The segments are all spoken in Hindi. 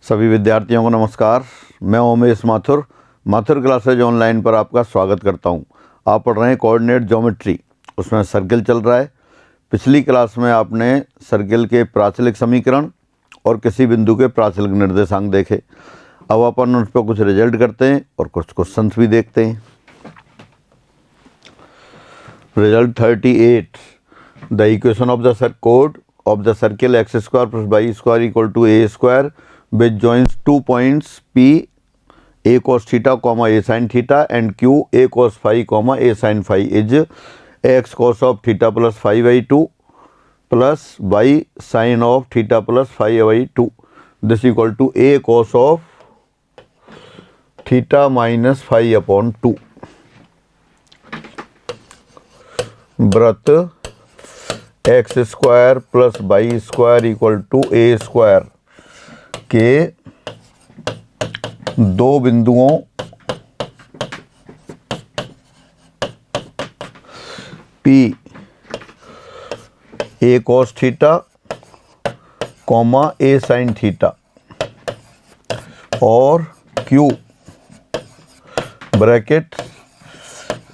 सभी विद्यार्थियों को नमस्कार। मैं उमेश माथुर क्लासेज ऑनलाइन पर आपका स्वागत करता हूं। आप पढ़ रहे हैं कोऑर्डिनेट ज्योमेट्री, उसमें सर्किल चल रहा है। पिछली क्लास में आपने सर्किल के प्राचलिक समीकरण और किसी बिंदु के प्राचलिक निर्देशांक देखे। अब अपन उस पर कुछ रिजल्ट करते हैं और कुछ क्वेश्चंस भी देखते हैं। Result 38, the equation of the code of the circle x square plus y square equal to a square which joins 2 points P a cos theta comma a sin theta and Q a cos phi comma a sin phi is x cos of theta plus phi by 2 plus y sin of theta plus phi by 2. This equal to a cos of theta minus phi upon 2. वृत्त x square plus Y square equal to A square के दो बिंदुओं P a cos theta comma a sine theta और Q bracket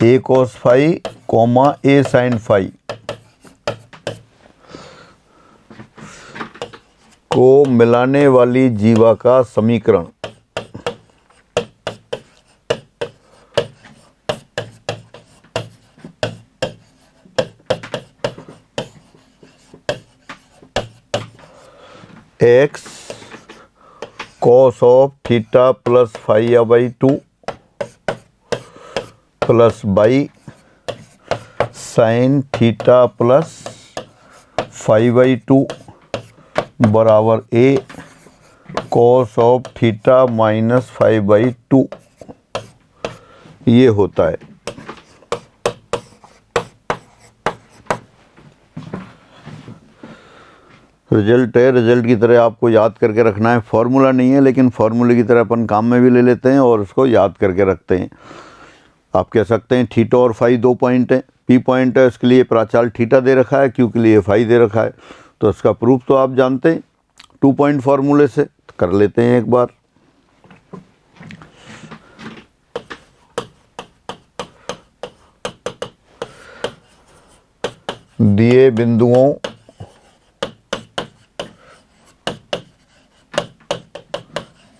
a cos phi comma a sine phi को मिलाने वाली जीवा का समीकरण x cos of theta plus phi by 2 plus by sine theta plus phi by 2 बराबर a cos of theta minus 5/2 ये होता है। रिजल्ट है, रिजल्ट की तरह आपको याद करके रखना है। फॉर्मूला नहीं है लेकिन फॉर्मूले की तरह अपन काम में भी ले लेते हैं और उसको याद करके रखते हैं। आप कह सकते हैं थीटा और फाई दो पॉइंट हैं। पी पॉइंट है, उसके लिए प्राचाल थीटा दे रखा है, क्यू के लिए फाई दे रखा है। तो इसका प्रूफ तो आप जानते हैं 2 पॉइंट फार्मूले से, कर लेते हैं एक बार। दिए बिंदुओं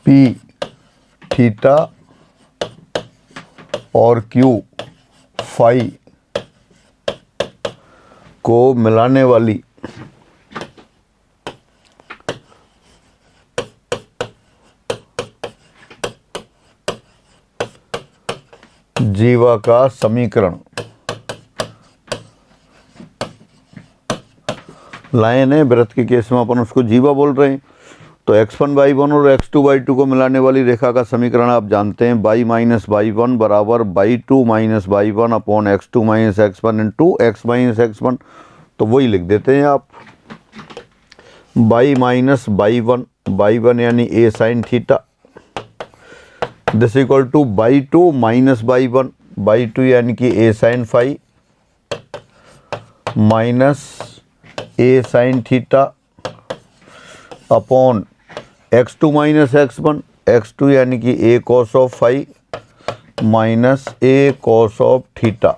P थीटा और Q फाई को मिलाने वाली जीवा का समीकरण। लाइन है, वृत्त के केस में अपन उसको जीवा बोल रहे हैं। तो x1/1 और x2/2 को मिलाने वाली रेखा का समीकरण आप जानते हैं, y माइनस y1 बराबर y2 minus y1 upon x2 minus x1 into x minus x1। तो वही लिख देते हैं आप, y माइनस y1 यानी a sine theta this equal to y2 minus y1 यानी कि a sine phi minus a sine theta upon x2 minus x1 यानी कि a cos of phi minus a cos of theta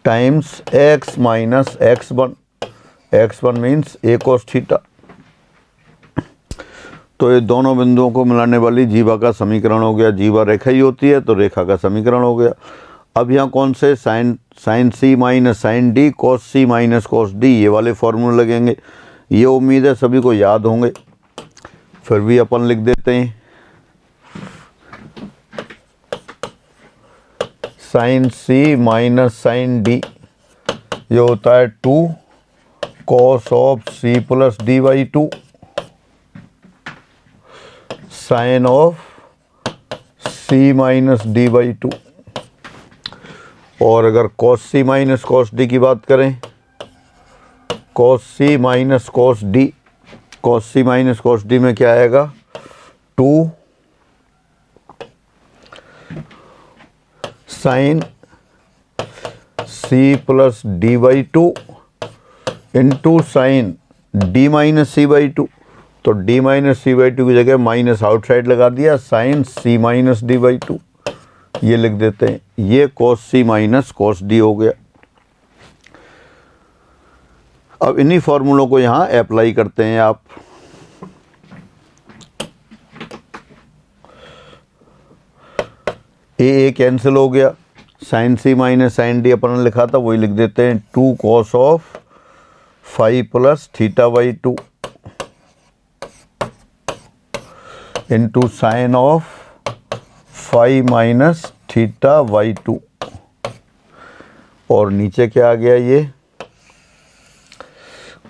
times x minus x1 means a cos theta. तो ये दोनों बिंदुओं को मिलाने वाली जीवा का समीकरण हो गया। जीवा रेखा ही होती है तो रेखा का समीकरण हो गया। अब यहाँ कौन से sign c minus sine D, cos c minus cos D, ये वाले फॉर्मूले लगेंगे। ये उम्मीद है सभी को याद होंगे, फिर भी अपन लिख देते हैं। Sine c minus sine d ये होता है 2 cos of c plus d/2 sine of c minus d/2। और अगर cos c minus cos d की बात करें, cos c minus cos d में क्या आएगा, 2 sine c plus d/2 into sine d minus c/2 तो d minus c by two की जगह माइनस आउटसाइड लगा दिया, sine c minus d by two ये लिख देते हैं। ये cos c minus cos d हो गया। अब इन्हीं फॉर्मूलों को यहाँ अप्लाई करते हैं आप। ए कैंसिल हो गया, sine c minus sine d अपन ने लिखा था वही लिख देते हैं। 2 cos of 5 plus theta by 2 into sine of 5 minus theta by 2, और नीचे क्या आ गया ये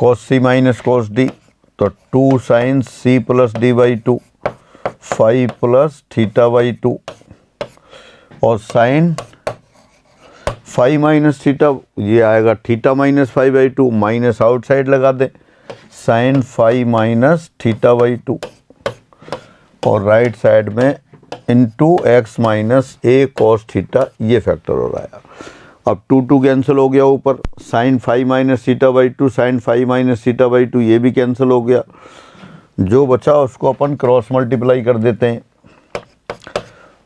cos c minus cos d, तो 2 sine c plus d by 2 5 plus theta by 2, और साइन 5 माइनस थीटा ये आएगा theta minus 5 by 2, minus outside लगा दें, साइन 5 माइनस थीटा बाई 2, और राइट साइड में into x minus a cos theta ये फैक्टर हो रहा है। अब 2 कैंसिल हो गया ऊपर, sine 5 minus theta by 2 sine 5 minus theta by 2 ये भी कैंसिल हो गया। जो बचा उसको अपन क्रॉस मल्टीप्लाई कर देते हैं।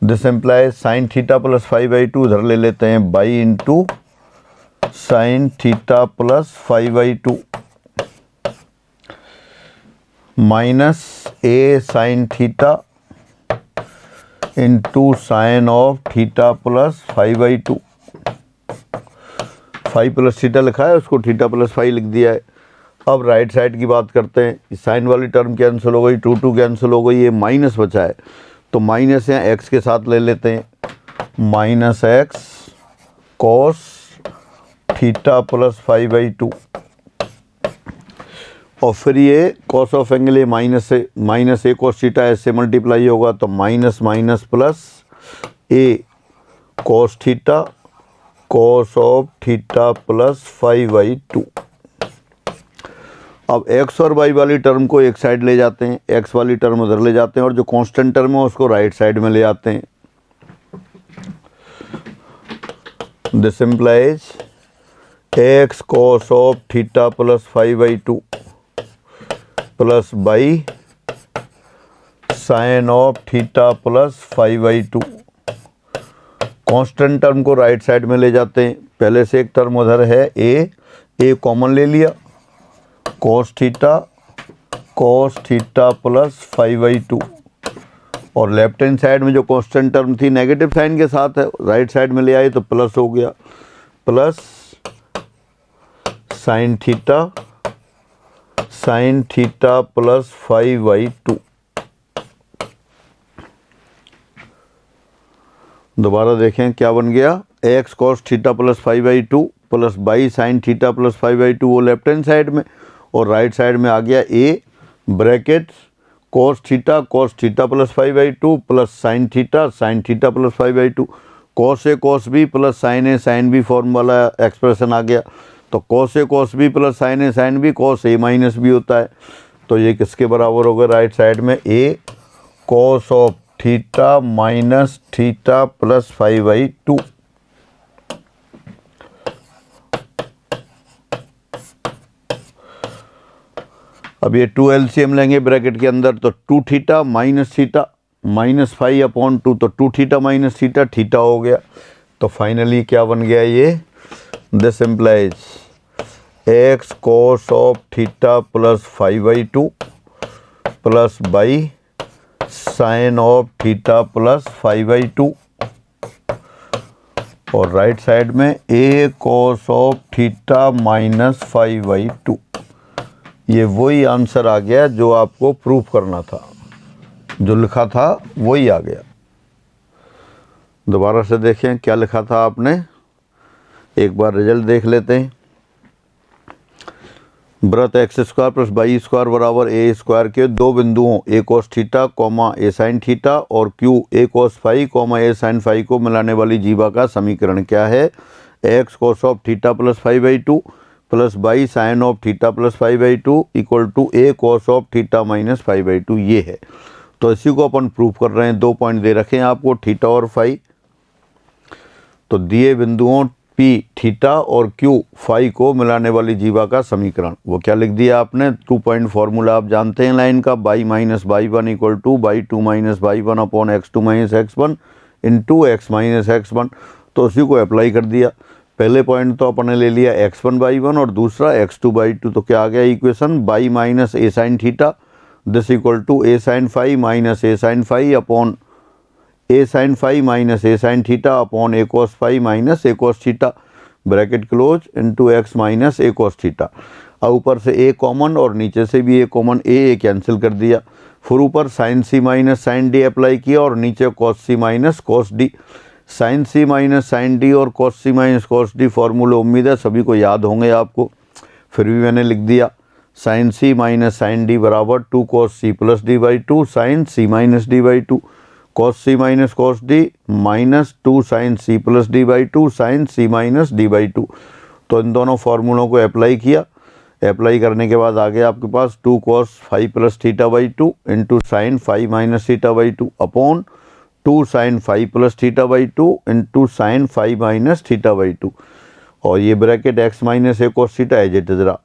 This implies sign theta plus 5 by 2 उधर ले लेते हैं, by into sine theta plus 5 by 2 minus a sine theta into sine of theta plus 5 by 2। 5 plus theta लिखा है, उसको थीटा प्लस 5 लिख दिया है। अब राइट साइड की बात करते हैं। साइन वाली टर्म कैंसिल हो गई, 2 कैंसिल हो गई, ये माइनस बचा है तो माइनस यहाँ एक्स के साथ ले लेते हैं, minus x cos theta plus 5 by 2, और फिर ये cos of angle A minus a cos theta ऐसे मल्टीप्लाई होगा तो minus minus plus a cos theta cos of theta plus 5 by 2। अब एक्स और वाई वाली टर्म को एक साइड ले जाते हैं, एक्स वाली टर्म उधर ले जाते हैं, और जो कांस्टेंट टर्म है उसको राइट साइड में ले आते हैं। This implies x cos of theta plus 5 by 2 plus by sine of theta plus 5 by 2। Constant term को राइट साइड में ले जाते हैं। पहले से एक टर्म उधर है ए कॉमन ले लिया, cos थीटा प्लस 5 बाई 2, और लेफ्ट हैंड साइड में जो कांस्टेंट टर्म थी नेगेटिव साइन के साथ है, राइट साइड में ले आए तो प्लस हो गया, plus sine theta plus 5 by 2। दोबारा देखें क्या बन गया, x cos theta plus 5 by 2 plus by sine theta plus 5 by 2 वो लेफ्ट हैंड साइड में, और राइट साइड में आ गया a bracket cos theta plus 5 by 2 plus sine theta plus 5 by 2, cos a cos b plus sine a sine b form वाला एक्सप्रेशन आ गया। तो cos a cos b plus sine a sine b cos a minus b होता है, तो ये किसके बराबर होगा राइट साइड में, a cos of theta minus theta plus 5 by 2। अब ये 2 एलसीएम लेंगे ब्रैकेट के अंदर, तो 2 थीटा माइनस 5 अपॉन 2, तो 2 थीटा माइनस थीटा हो गया। तो फाइनली क्या बन गया ये, this implies x cos of theta plus 5 by 2 plus by sine of theta plus 5 by 2, और राइट साइड में a cos of theta minus 5 by 2। ये वही आंसर आ गया जो आपको प्रूफ करना था, जो लिखा था वही आ गया। दोबारा से देखें क्या लिखा था आपने, एक बार रिजल्ट देख लेते हैं। वृत्त x square plus Y square बराबर ए स्क्वायर के दो बिंदुओं a cos theta comma a sine theta और Q a cos phi comma a sine phi को मिलाने वाली जीवा का समीकरण क्या है। X cos of theta plus 5 by 2 plus by sine of theta plus 5 by 2 equal to A cos of theta minus 5 by 2 ये है। तो इसी को अपन प्रूफ कर रहे हैं। 2 पॉइंट दे रखे हैं आपको, थीटा और फाई। तो दिए बिंदुओं पी थीटा और क्यू फाई को मिलाने वाली जीवा का समीकरण। वो क्या लिख दिया आपने, 2 पॉइंट फॉर्मूला आप जानते हैं लाइन का, y minus y one equal to y two minus y one upon x two minus x one into x minus x one. तो उसी को अप्लाई कर दिया। पहले पॉइंट तो अपन ने ले लिया x1 बाई वन और दूसरा x2 बाई टू। तो क्या आ गया equation, y minus a sine theta this equal to A sine phi minus a sine phi upon a sine phi minus a sine theta upon a cos phi minus a cos theta bracket close into x minus a cos theta. अब ऊपर से ए कॉमन और नीचे से भी ए कॉमन, ए कैंसिल कर दिया। फिर ऊपर sign c minus sine D apply किया और नीचे cos c minus cos D. Sign c minus sine D और cos c minus cos D फॉर्मूले उम्मीद है सभी को याद होंगे आपको, फिर भी मैंने लिख दिया। Sine c minus sine d बराबर 2 cos c plus d by two sine c minus d by two, cos c minus cos d minus 2 sine c plus d by two sine c minus d by two. तो इन दोनों फार्मूलों को अप्लाई किया। अप्लाई करने के बाद आ गया आपके पास 2 cos phi plus theta by two into sine phi minus theta by two upon 2 sine phi plus theta by two into sine phi minus theta by two, और ये bracket x minus a cos theta as it is रहा।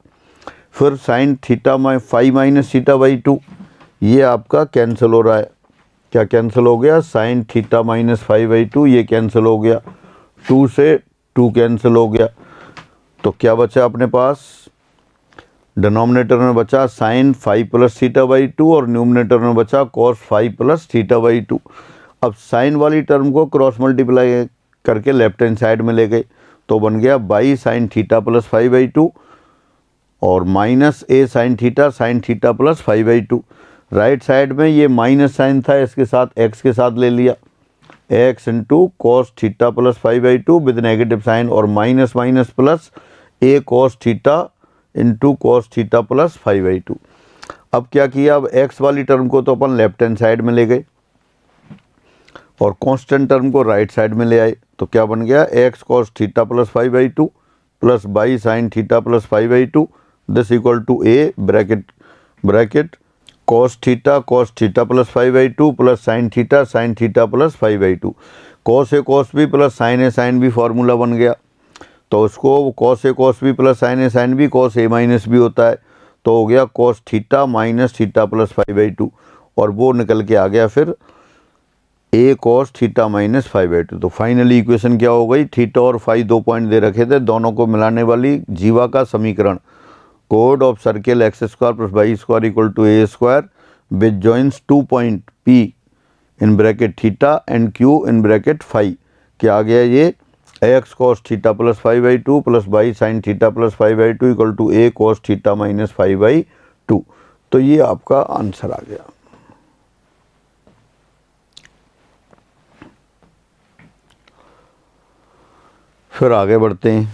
फिर sine theta phi minus theta by two ये आपका कैंसिल हो रहा है। क्या कैंसिल हो गया, sine theta minus phi by two ये कैंसिल हो गया, 2 से 2 कैंसिल हो गया। तो क्या बचा अपने पास, डिनोमिनेटर में बचा sine phi plus theta by two और न्यूमिनेटर में बचा cos phi plus theta by two. अब साइन वाली टर्म को क्रॉस मल्टीप्लाई करके लेफ्ट हैंड साइड में ले गए तो बन गया by sine theta plus five by two और minus a sine theta plus five by two. Right side में ये माइनस साइन था, इसके साथ एक्स के साथ ले लिया, x into cos theta plus five by two with negative sign और minus minus plus a cos theta into cos theta plus five by two. अब क्या किया, अब एक्स वाली टर्म को तो अपन लेफ्ट हैंड साइड में ले गए और कांस्टेंट टर्म को राइट साइड में ले आए। तो क्या बन गया, x cos theta plus five by two plus by sine theta plus five by two this equal to a bracket cos theta plus five by two plus sine theta plus five by two. Cos a cos b plus sine a sine b formula बन गया। तो उसको cos a cos b plus sine a sine b cos a minus b होता है, तो हो गया cos theta minus theta plus five by two और वो निकल के आ गया फिर a cos theta minus five by two. तो फाइनली इक्वेशन क्या हो गई, थीटा और फाइव 2 पॉइंट दे रखे थे, दोनों को मिलाने वाली जीवा का समीकरण कोड of circle x square plus Y square equal to A square which joins 2 point P in bracket theta and Q in bracket five. क्या आ गया ये, x cos theta plus five by two plus by sine theta plus five by two equal to A cos theta minus five by two. तो ये आपका आंसर आ गया। फिर आगे बढ़ते हैं।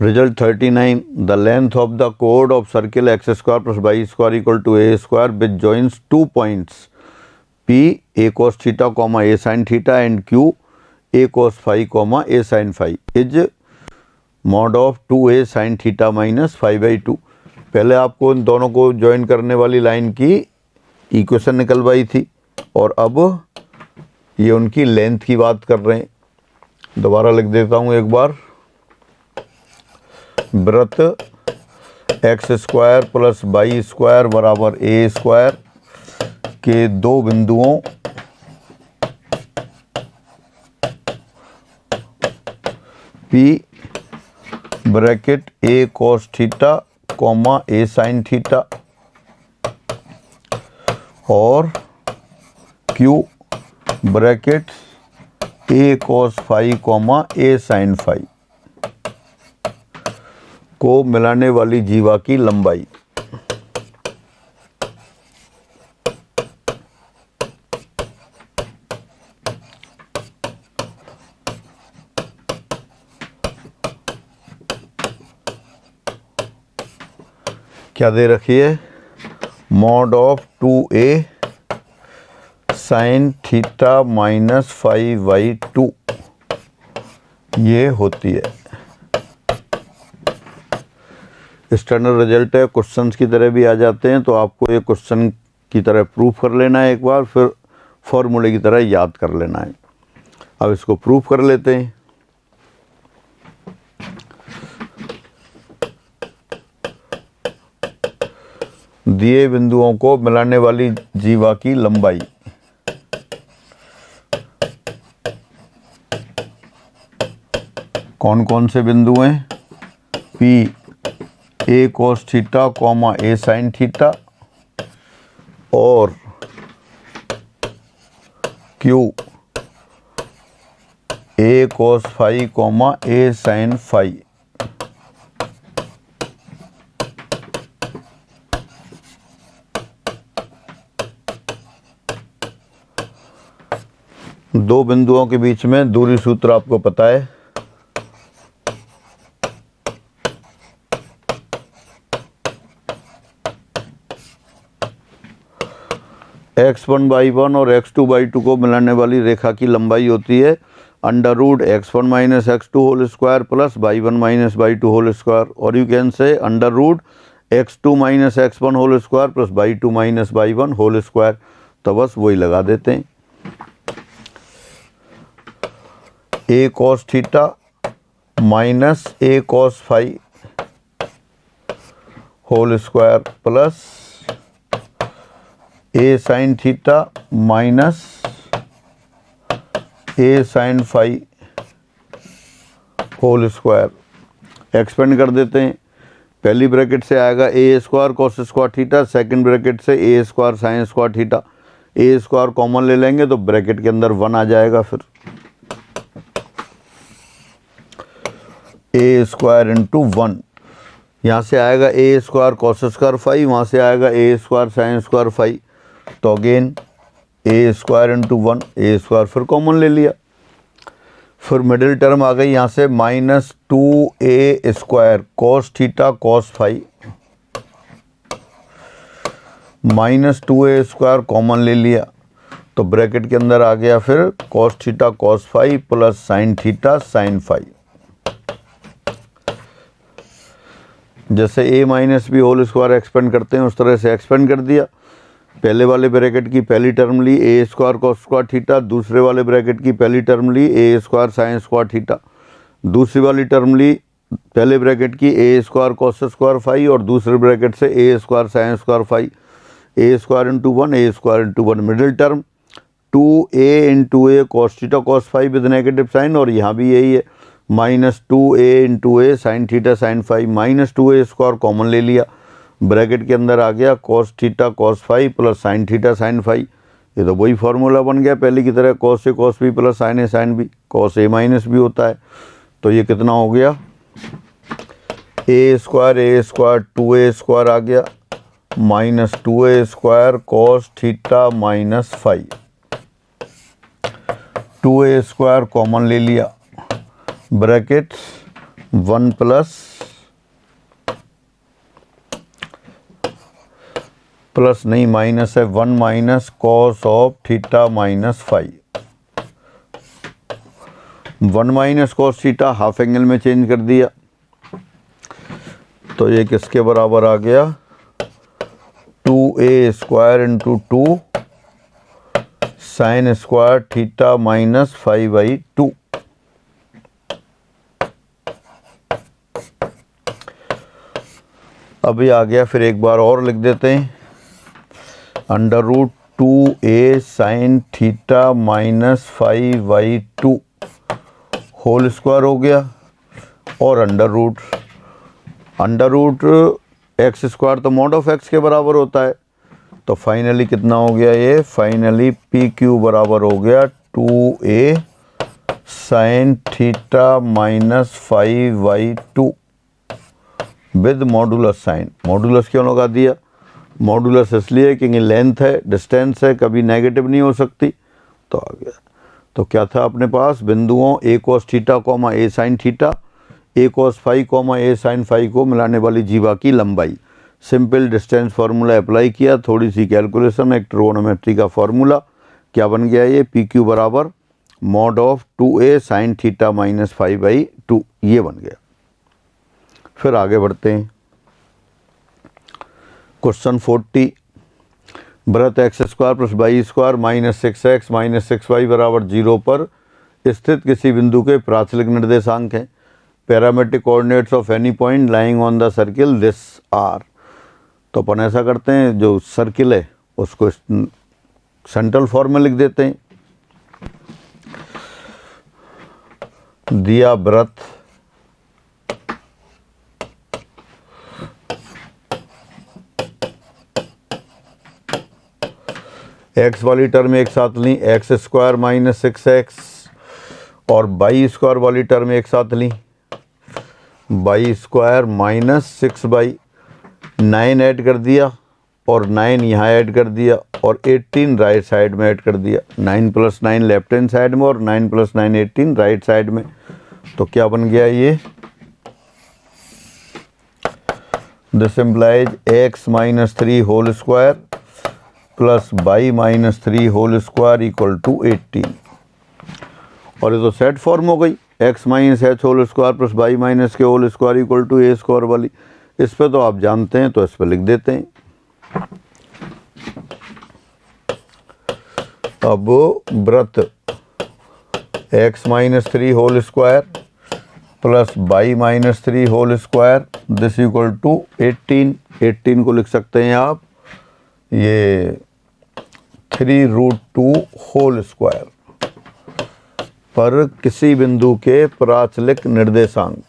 Result 39, the length of the कोड of circle x square plus Y square equal to A square which joins 2 points P a cos theta comma a sine theta and Q a cos five comma a sine five is mod of 2a sine theta minus five by two. पहले आपको इन दोनों को ज्वाइन करने वाली लाइन की इक्वेशन निकलवाई थी और अब ये उनकी लेंथ की बात कर रहे हैं। दोबारा लिख देता हूँ एक बार, वृत्त x square plus Y square बराबर ए स्क्वायर के दो बिंदुओं P bracket a cos theta comma a sine theta और Q bracket a cos five comma a sine five को मिलाने वाली जीवा की लंबाई। क्या दे रखी है, mod of 2a sine theta minus five by two ये होती है। स्टैंडर्ड रिजल्ट है, क्वेश्चंस की तरह भी आ जाते हैं, तो आपको ये क्वेश्चन की तरह प्रूफ कर लेना है एक बार, फिर फॉर्मूले की तरह याद कर लेना है। अब इसको प्रूफ कर लेते हैं। दिए बिंदुओं को मिलाने वाली जीवा की लंबाई। कौन कौन से बिंदु हैं? P A cos theta comma A sin theta और Q A cos phi comma A sin phi. दो बिंदुओं के बीच में दूरी सूत्र आपको पता है। x1/1 और x2/2 को मिलाने वाली रेखा की लंबाई होती है √x1 minus x2 whole square plus y1 minus y2 whole square, और you can say √x2 minus x1 whole square plus y2 minus y1 whole square. तो बस वही लगा देते हैं। A cos theta minus A cos phi whole square plus A sin theta minus A sin phi whole square. Expand कर देते हैं। पहली ब्रैकेट से आएगा A square cos square theta, second bracket से A square sin square theta. A square common ले लेंगे तो ब्रैकेट के अंदर 1 आ जाएगा। फिर A स्क्वायर इंटू 1, यहाँ से आएगा A square cos square phi, वहाँ से आएगा A square sin square phi. तो again A square into 1, A square फिर कॉमन ले लिया। फिर मिडिल टर्म आ गई यहाँ से -2A square cos theta cos phi, -2A square common ले लिया तो ब्रैकेट के अंदर आ गया फिर cos theta cos phi plus sin theta sin phi. जैसे A minus B whole square expand करते हैं उस तरह से एक्सपेंड कर दिया। पहले वाले ब्रैकेट की पहली टर्म ली A square cos square theta, दूसरे वाले ब्रैकेट की पहली टर्म ली A square sin square theta, दूसरी वाली टर्म ली पहले ब्रैकेट की A square cos square phi और दूसरे ब्रैकेट से A square sin square phi. A square into 1, A square into 1, middle term 2A into A cos theta cos phi with negative sign, और यहाँ भी यही है -2A into A sine theta sine phi, -2A square common ले लिया। ब्रैकेट के अंदर आ गया cos theta cos phi plus sine theta sine phi. ये तो वही फार्मूला बन गया पहले की तरह, cos A cos B plus sine A sine B, cos A minus B होता है। तो ये कितना हो गया? A स्क्वायर 2A स्क्वायर आ गया -2A square cos theta minus phi, 2A square common ले लिया, ब्रैकेट 1 प्लस नहीं माइनस है 1 minus cos of theta minus phi. 1 minus cos theta half angle में चेंज कर दिया तो ये किसके बराबर आ गया? 2A square into 2 sine square theta minus 5/2। अभी आ गया, फिर एक बार और लिख देते हैं √2A sine theta minus 5/2 whole square हो गया, और अंडर रूट एक्स स्क्वायर तो मॉड ऑफ एक्स के बराबर होता है। तो फाइनली कितना हो गया? ये फाइनली PQ बराबर हो गया 2A sine theta minus 5/2 with modulus sine. Modulus क्यों लगा दिया? मॉडुलस इसलिए क्योंकि लेंथ है, डिस्टेंस है, कभी नेगेटिव नहीं हो सकती। तो आ गया। तो क्या था अपने पास? बिंदुओं A cos theta comma A sin theta, A cos phi comma A sin phi को मिलाने वाली जीवा की लंबाई। सिंपल डिस्टेंस फार्मूला अप्लाई किया, थोड़ी सी कैलकुलेशन, एक ट्रिगोनोमेट्री का फार्मूला। क्या बन गया ये? PQ बराबर mod of 2A sine theta minus 5/2, ये बन गया। फिर आगे बढ़ते हैं। क्वेश्चन 40, वृत्त x square plus Y square -6x minus 6y बराबर 0 पर स्थित किसी बिंदु के प्राचलिक निर्देशांक हैं। Parametric coordinates of any point lying on the circle this are. तो तो अपन ऐसा करते हैं, जो सर्किल है उसको सेंट्रल फॉर्म में लिख देते हैं। दिया वृत्त एक्स वाली टर्म एक साथ ली एक्स स्क्वायर माइनस 6x, और वाई स्क्वायर वाली टर्म एक साथ ली y square minus 6y, 9 add कर दिया और 9 यहाँ ऐड कर दिया और 18 राइट साइड में ऐड कर दिया। 9 + 9 लेफ्ट हैंड साइड में और 9 + 9 18 राइट साइड में। तो क्या बन गया ये, this implies x - 3 whole square plus y - 3 whole square equal to 18। और ये तो सेट फॉर्म हो गई, x - h whole square plus y - k whole square equal to a square वाली। इस पे तो आप जानते हैं, तो इस पे लिख देते हैं। अब वृत्त x - 3 whole square plus y - 3 whole square this equal to 18। 18 को लिख सकते हैं आप ये 3√2 होल स्क्वायर पर किसी बिंदु के प्राचलिक निर्देशांक।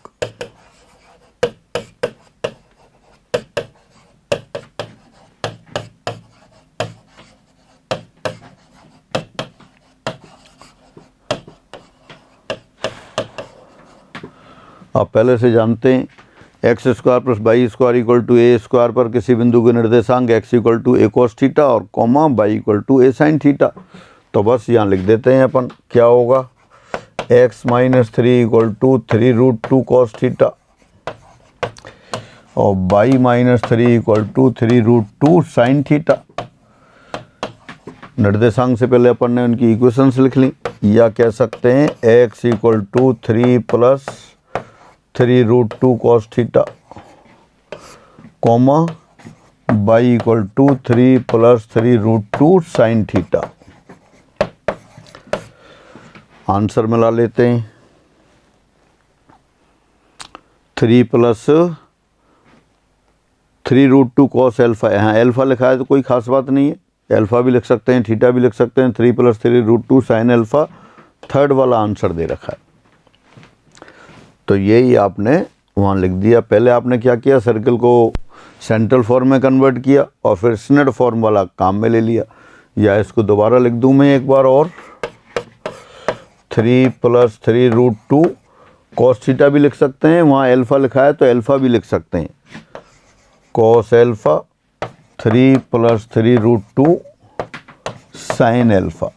आप पहले से जानते हैं x square plus Y square equal to A square पर किसी बिंदु के निर्देशांक x equal to a cos theta और comma y equal to A sine theta. तो बस यहाँ लिख देते हैं अपन, क्या होगा, x - 3 equal to 3√2 cos theta और y - 3 equal to 3√2 sine theta. निर्देशांक से पहले अपन ने उनकी इक्वेशंस लिख ली, या कह सकते हैं x equal to 3 + 3√2 cos theta comma y equal to 3 + 3√2 sine theta. Answer मिला लेते हैं। 3 + 3√2 cos अल्फा, यहाँ अल्फा लिखा है तो कोई खास बात नहीं है, अल्फा भी लिख सकते हैं, थीटा भी लिख सकते हैं। 3 + 3√2 साइन अल्फा थर्ड वाला आंसर दे रखा है। तो यही आपने वहाँ लिख दिया। पहले आपने क्या किया, सर्कल को सेंट्रल फॉर्म में कन्वर्ट किया और फिर स्नेड फॉर्म वाला काम में ले लिया। या इसको दोबारा लिख दूँ मैं एक बार और, 3 + 3√2 cos थीटा भी लिख सकते हैं, वहाँ अल्फा लिखा है तो अल्फा भी लिख सकते हैं, cos alpha 3 + 3√2 sine alpha.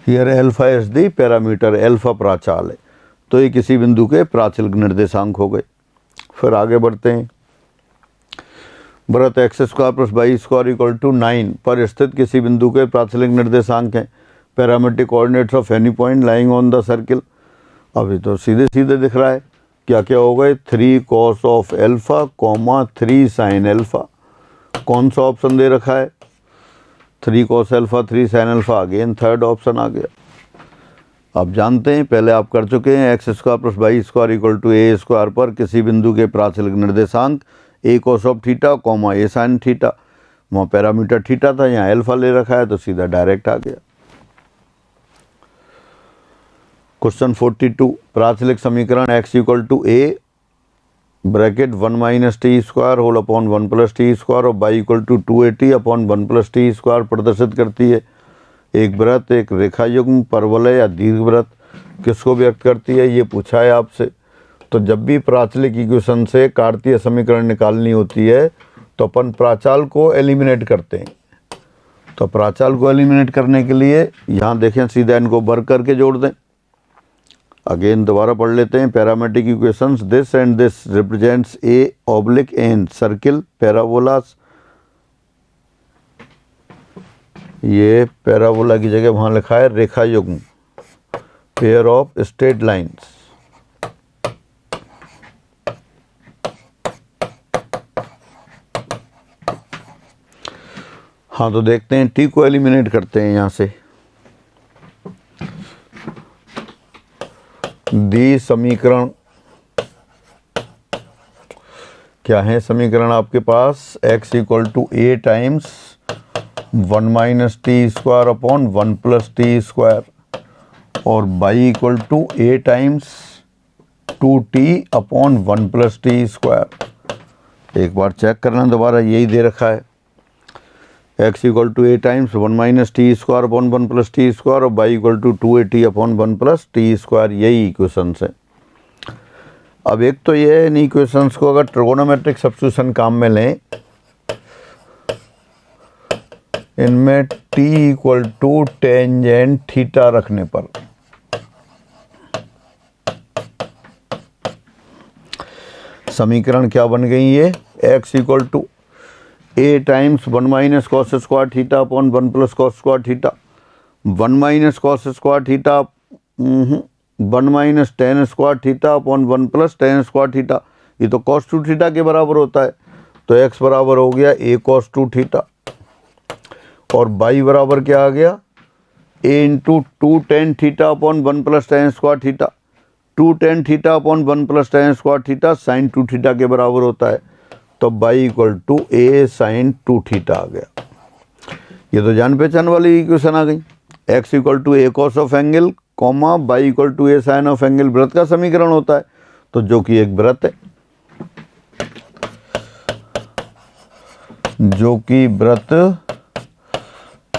Here alpha is the parameter, alpha प्राचाल है, तो ये किसी बिंदु के प्राचलिक निर्देशांक हो गए। फिर आगे बढ़ते हैं। वृत्त x square plus y square equal to 9 पर स्थित किसी बिंदु के प्राचलिक निर्देशांक हैं। Parametric coordinates of any point lying on the circle. अभी तो सीधे सीधे दिख रहा है, क्या क्या हो गए, 3 cos of alpha comma 3 sine alpha. कौन सा ऑप्शन दे रखा है, 3 cos alpha 3 sine alpha, again third option आ गया। आप जानते हैं, पहले आप कर चुके हैं, x square plus Y square equal to A square पर किसी बिंदु के प्राचलिक निर्देशांक a cos of theta comma a sine theta. वहाँ पैरामीटर थीटा था, यहाँ अल्फा ले रखा है तो सीधा डायरेक्ट आ गया। क्वेश्चन 42, प्राचलिक समीकरण x equal to a bracket 1 - t square whole upon 1 + t square और y equal to 280 upon 1 + t square प्रदर्शित करती है। एक वृत्त, एक रेखा युग्म, परवलय या दीर्घवृत्त किसको व्यक्त करती है, ये पूछा है आपसे। तो जब भी प्राचलिक इक्वेशन से कार्तीय समीकरण निकालनी होती है तो अपन प्राचाल को एलिमिनेट करते हैं। तो प्राचाल को एलिमिनेट करने के लिए यहाँ देखें, सीधा इनको वर्ग करके जोड़ दें। अगेन दोबारा पढ़ लेते हैं। Parametric equations, this and this represents a oblique an circle parabolas. ये पैराबोला की जगह वहाँ लिखा है रेखा युग्म, पेयर ऑफ स्ट्रेट लाइन्स। हाँ, तो देखते हैं, टी को एलिमिनेट करते हैं यहाँ से। दी समीकरण क्या है समीकरण आपके पास, x equal to A times 1 minus T square upon 1 plus T square और y equal to A times 2t upon 1 plus T square. एक बार चेक करना दोबारा, यही दे रखा है, x equal to A times 1 minus T square upon 1 plus T square और y equal to 2at upon 1 plus T square, यही इक्वेशन है। अब एक तो ये इन इक्वेशंस को अगर ट्रिगोनोमेट्रिक सब्स्टिट्यूशन काम में लें, इनमें t equal to tangent theta रखने पर समीकरण क्या बन गई ये, x equal to a times 1 minus cos square theta upon 1 plus cos square theta, 1 minus cos square theta 1 minus tan square theta upon 1 plus tan square theta, ये तो कॉस 2 थीटा के बराबर होता है, तो x बराबर हो गया a कॉस 2 थीटा और y बराबर क्या आ गया, a into 2 tan theta upon 1 plus tan square theta, 2 tan theta upon 1 plus tan square theta sine 2 theta के बराबर होता है, तो y equal to a sine 2 theta आ गया। ये तो जान पहचान वाली इक्वेशन आ गई। x equal to a cos of angle comma y equal to a sine of angle वृत्त का समीकरण होता है, तो जो कि एक वृत्त है, जो कि वृत्त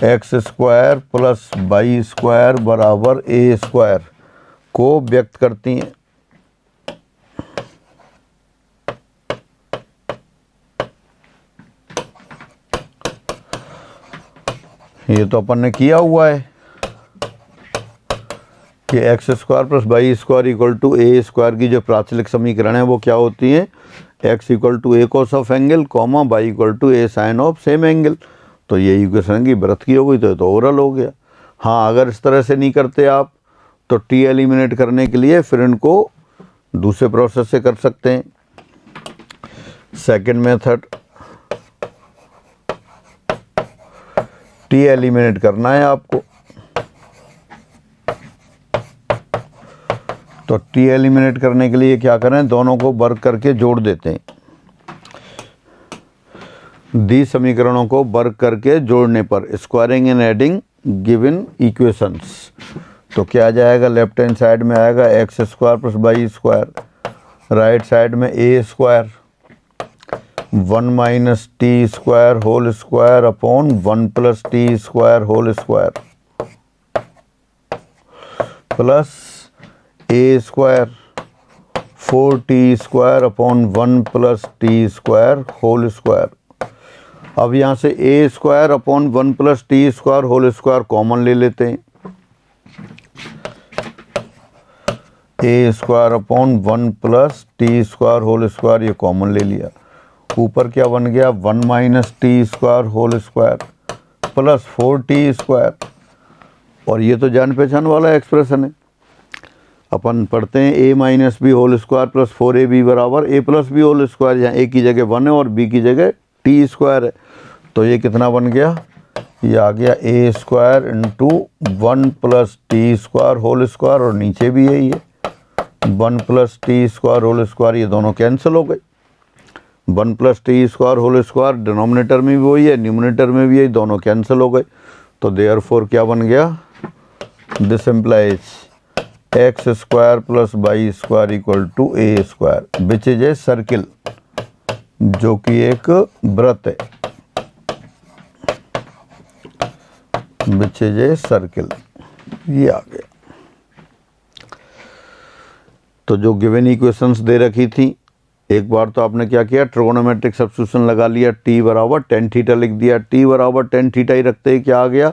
x square plus Y square बराबर a स्क्वायर को व्यक्त करती हैं। ये तो अपन ने किया हुआ है कि X square plus Y square equal to A square की जो प्राचलिक समीकरण है वो क्या होती है, X equal to A cos of angle comma Y equal to A sine of same angle. तो ये इक्वेशन की वृत्त की हो गई, तो ओवरऑल हो गया। हाँ, अगर इस तरह से नहीं करते आप तो टी एलिमिनेट करने के लिए फिर इनको दूसरे प्रोसेस से कर सकते हैं। सेकंड मेथड, टी एलिमिनेट करना है आपको, तो टी एलिमिनेट करने के लिए क्या करें, दोनों को वर्क करके जोड़ देते हैं। दी समीकरणों को वर्क करके जोड़ने पर squaring and adding given equations, तो क्या आ जाएगा, लेफ्ट हैंड साइड में आएगा x square plus Y square, right side में a square 1 minus T square whole square upon 1 plus T square whole square plus a square 4t square upon 1 plus T square whole square. अब यहाँ से a square upon 1 plus T square whole square common ले लेते हैं, ए square upon 1 plus T square whole square ये कॉमन ले लिया। ऊपर क्या बन गया, 1 minus T square whole square plus 4t square, और ये तो जान पहचान वाला एक्सप्रेशन है। अपन पढ़ते हैं a minus B whole square plus 4ab बराबर a plus B whole square, यहाँ a की जगह 1 है और b की जगह t स्क्वायर है, तो ये कितना बन गया, ये आ गया a square into 1 plus T square whole square, और नीचे भी यही है 1 plus T square whole square, ये दोनों कैंसिल हो गए। 1 plus T square whole square denominator में भी वही है, न्यूमिनेटर में भी यही, दोनों कैंसिल हो गए। तो देयरफॉर क्या बन गया, this implies X square plus Y square equal to A square which is a circle, जो कि एक वृत्त है, विच इज ए सर्किल, ये आ गया। तो जो गिवन इक्वेशंस दे रखी थी, एक बार तो आपने क्या किया, ट्रिगोनोमेट्रिक सब्स्टिट्यूशन लगा लिया, t बराबर टेन थीटा लिख दिया, t बराबर टेन थीटा ही रखते ही क्या आ गया,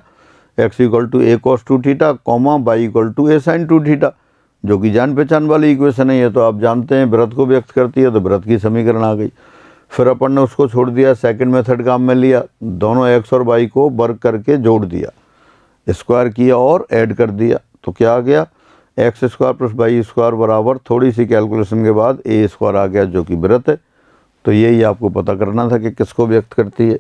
x equal to A cos 2 theta comma Y equal to A sine 2 theta, जो कि जान पहचान वाली इक्वेशन है। ये तो आप जानते हैं वृत्त को व्यक्त करती है, तो वृत्त की समीकरण आ गई। फिर अपन ने उसको छोड़ दिया, सेकंड मेथड काम में लिया, दोनों x और y को वर्क करके जोड़ दिया, स्क्वायर किया और ऐड कर दिया, तो क्या आ गया, X square plus Y square बराबर थोड़ी सी कैलकुलेशन के बाद ए स्क्वायर आ गया, जो कि वृत्त है। तो यही आपको पता करना था कि किसको व्यक्त करती है,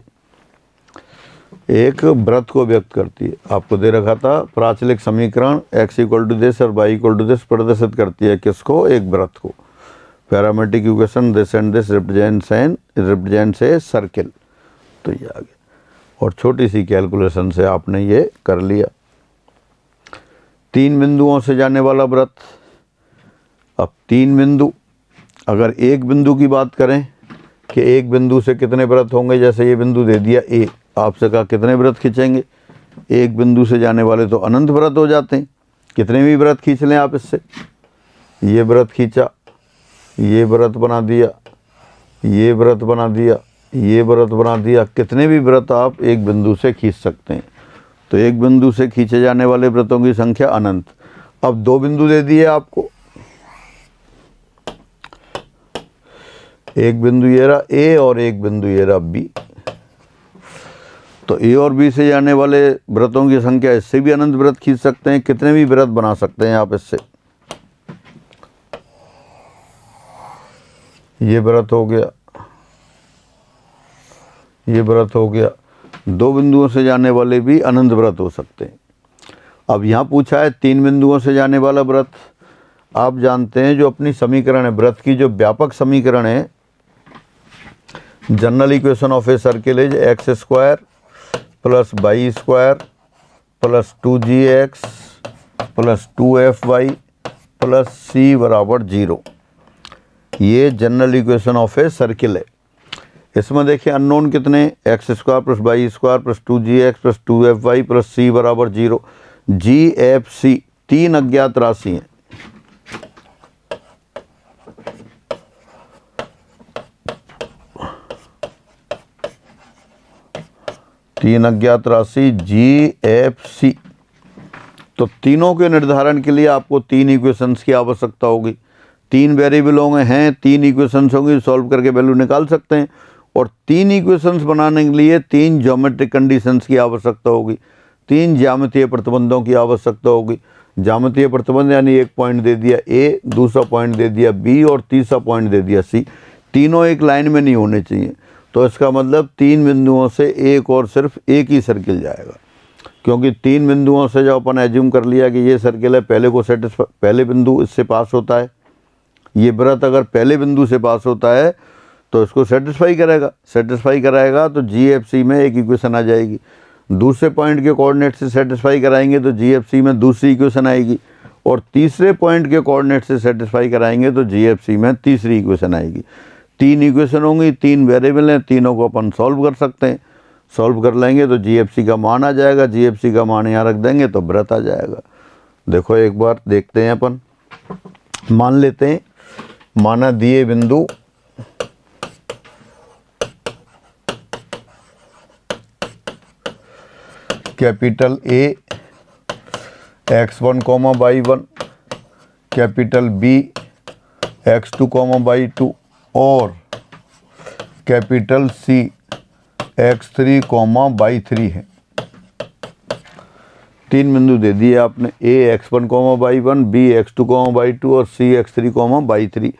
एक वृत्त को व्यक्त करती है। आपको दे रखा था प्राचलिक समीकरण x इक्वल टू दिस और y इक्वल टू दिस प्रदर्शित करती है किसको, एक वृत्त को। Parametric equation this and this represents a circle. तो ये आ गया, और छोटी सी कैलकुलेशन से आपने ये कर लिया। 3 बिंदुओं से जाने वाला वृत्त। अब 3 बिंदु, अगर एक बिंदु की बात करें कि एक बिंदु से कितने वृत्त होंगे, जैसे ये बिंदु दे दिया ए, आपसे कहा कितने वृत्त खींचेंगे। एक बिंदु से जाने वाले तो अनंत वृत्त हो जाते हैं, कितने भी वृत्त खींच लें आप इससे। ये वृत्त खींचा, ये वृत्त बना दिया, ये वृत्त बना दिया, ये वृत्त बना दिया, कितने भी वृत्त आप एक बिंदु से खींच सकते हैं। तो एक बिंदु से खींचे जाने वाले वृत्तों की संख्या अनंत। अब 2 बिंदु दे दिए आपको, एक बिंदु ये रहा ए और एक बिंदु ये रहा बी। तो ए और बी से जाने वाले वृत्तों की संख्या, इससे भी अनंत वृत्त खींच सकते हैं, कितने भी वृत्त बना सकते हैं आप इससे। ये वृत्त हो गया, ये वृत्त हो गया। 2 बिंदुओं से जाने वाले भी अनंत वृत्त हो सकते हैं। अब यहाँ पूछा है 3 बिंदुओं से जाने वाला वृत्त। आप जानते हैं जो अपनी समीकरण है वृत्त की, जो व्यापक समीकरण है, general equation of a circle is X square plus Y square plus 2gx plus 2fy plus c बराबर 0। ये general equation of a circle है। इसमें देखिए अननोन कितने, X square plus Y square plus 2gx plus 2fy plus c बराबर 0। gfc 3 अज्ञात राशि हैं। तीन अज्ञात राशि GFC। तो तीनों के निर्धारण के लिए आपको 3 इक्वेशंस की आवश्यकता होगी। 3 वेरिएबलों में हैं, 3 इक्वेशंस होंगी, सॉल्व करके वैल्यू निकाल सकते हैं। और 3 इक्वेशंस बनाने के लिए 3 ज्योमेट्रिक कंडीशंस की आवश्यकता होगी, 3 ज्यामितीय प्रतिबंधों की आवश्यकता होगी। ज्यामितीय प्रतिबंध यानी एक पॉइंट दे दिया A, दूसरा पॉइंट दे दिया B और तीसरा पॉइंट दे दिया C। तीनों एक लाइन में नहीं होने चाहिए। तो इसका मतलब 3 बिंदुओं से एक और सिर्फ एक ही सर्किल जाएगा, क्योंकि 3 बिंदुओं से जब अपन एज्यूम कर लिया कि ये सर्किल है, पहले बिंदु इससे पास होता है, ये वृत्त अगर पहले बिंदु से पास होता है तो इसको सेटिस्फाई कराएगा तो GFC में एक इक्वेशन आ जाएगी। दूसरे पॉइंट के कोऑर्डिनेट से सेटिस्फाई कराएंगे तो GFC में दूसरी इक्वेशन आएगी, और तीसरे पॉइंट के कोऑर्डिनेट से सेटिस्फाई कराएंगे तो GFC में तीसरी इक्वेशन आएगी। 3 इक्वेशन होंगी, 3 वेरिएबल हैं, तीनों को अपन सॉल्व कर सकते हैं। सॉल्व कर लेंगे तो GFC का मान आ जाएगा, GFC का मान यहाँ रख देंगे तो वृत्त आ जाएगा। देखो एक बार देखते हैं अपन, मान लेते हैं, माना दिए बिंदु capital A x1, y1, capital B x2, y2 और कैपिटल C x3, y3 है। 3 बिंदु दे दिए आपने, A x1, y1, B x2, y2 और C x3, y3,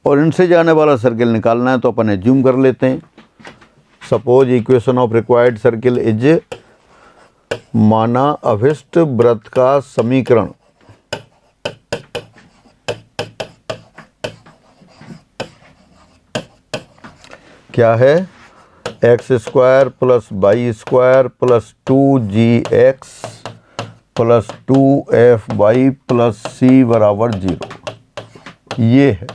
और इनसे जाने वाला सर्किल निकालना है। तो अपन एज्यूम कर लेते हैं, suppose equation of required circle is, माना अभिष्ट वृत्त का समीकरण क्या है, X square plus Y square plus 2gx plus 2fy plus c बराबर 0। ये है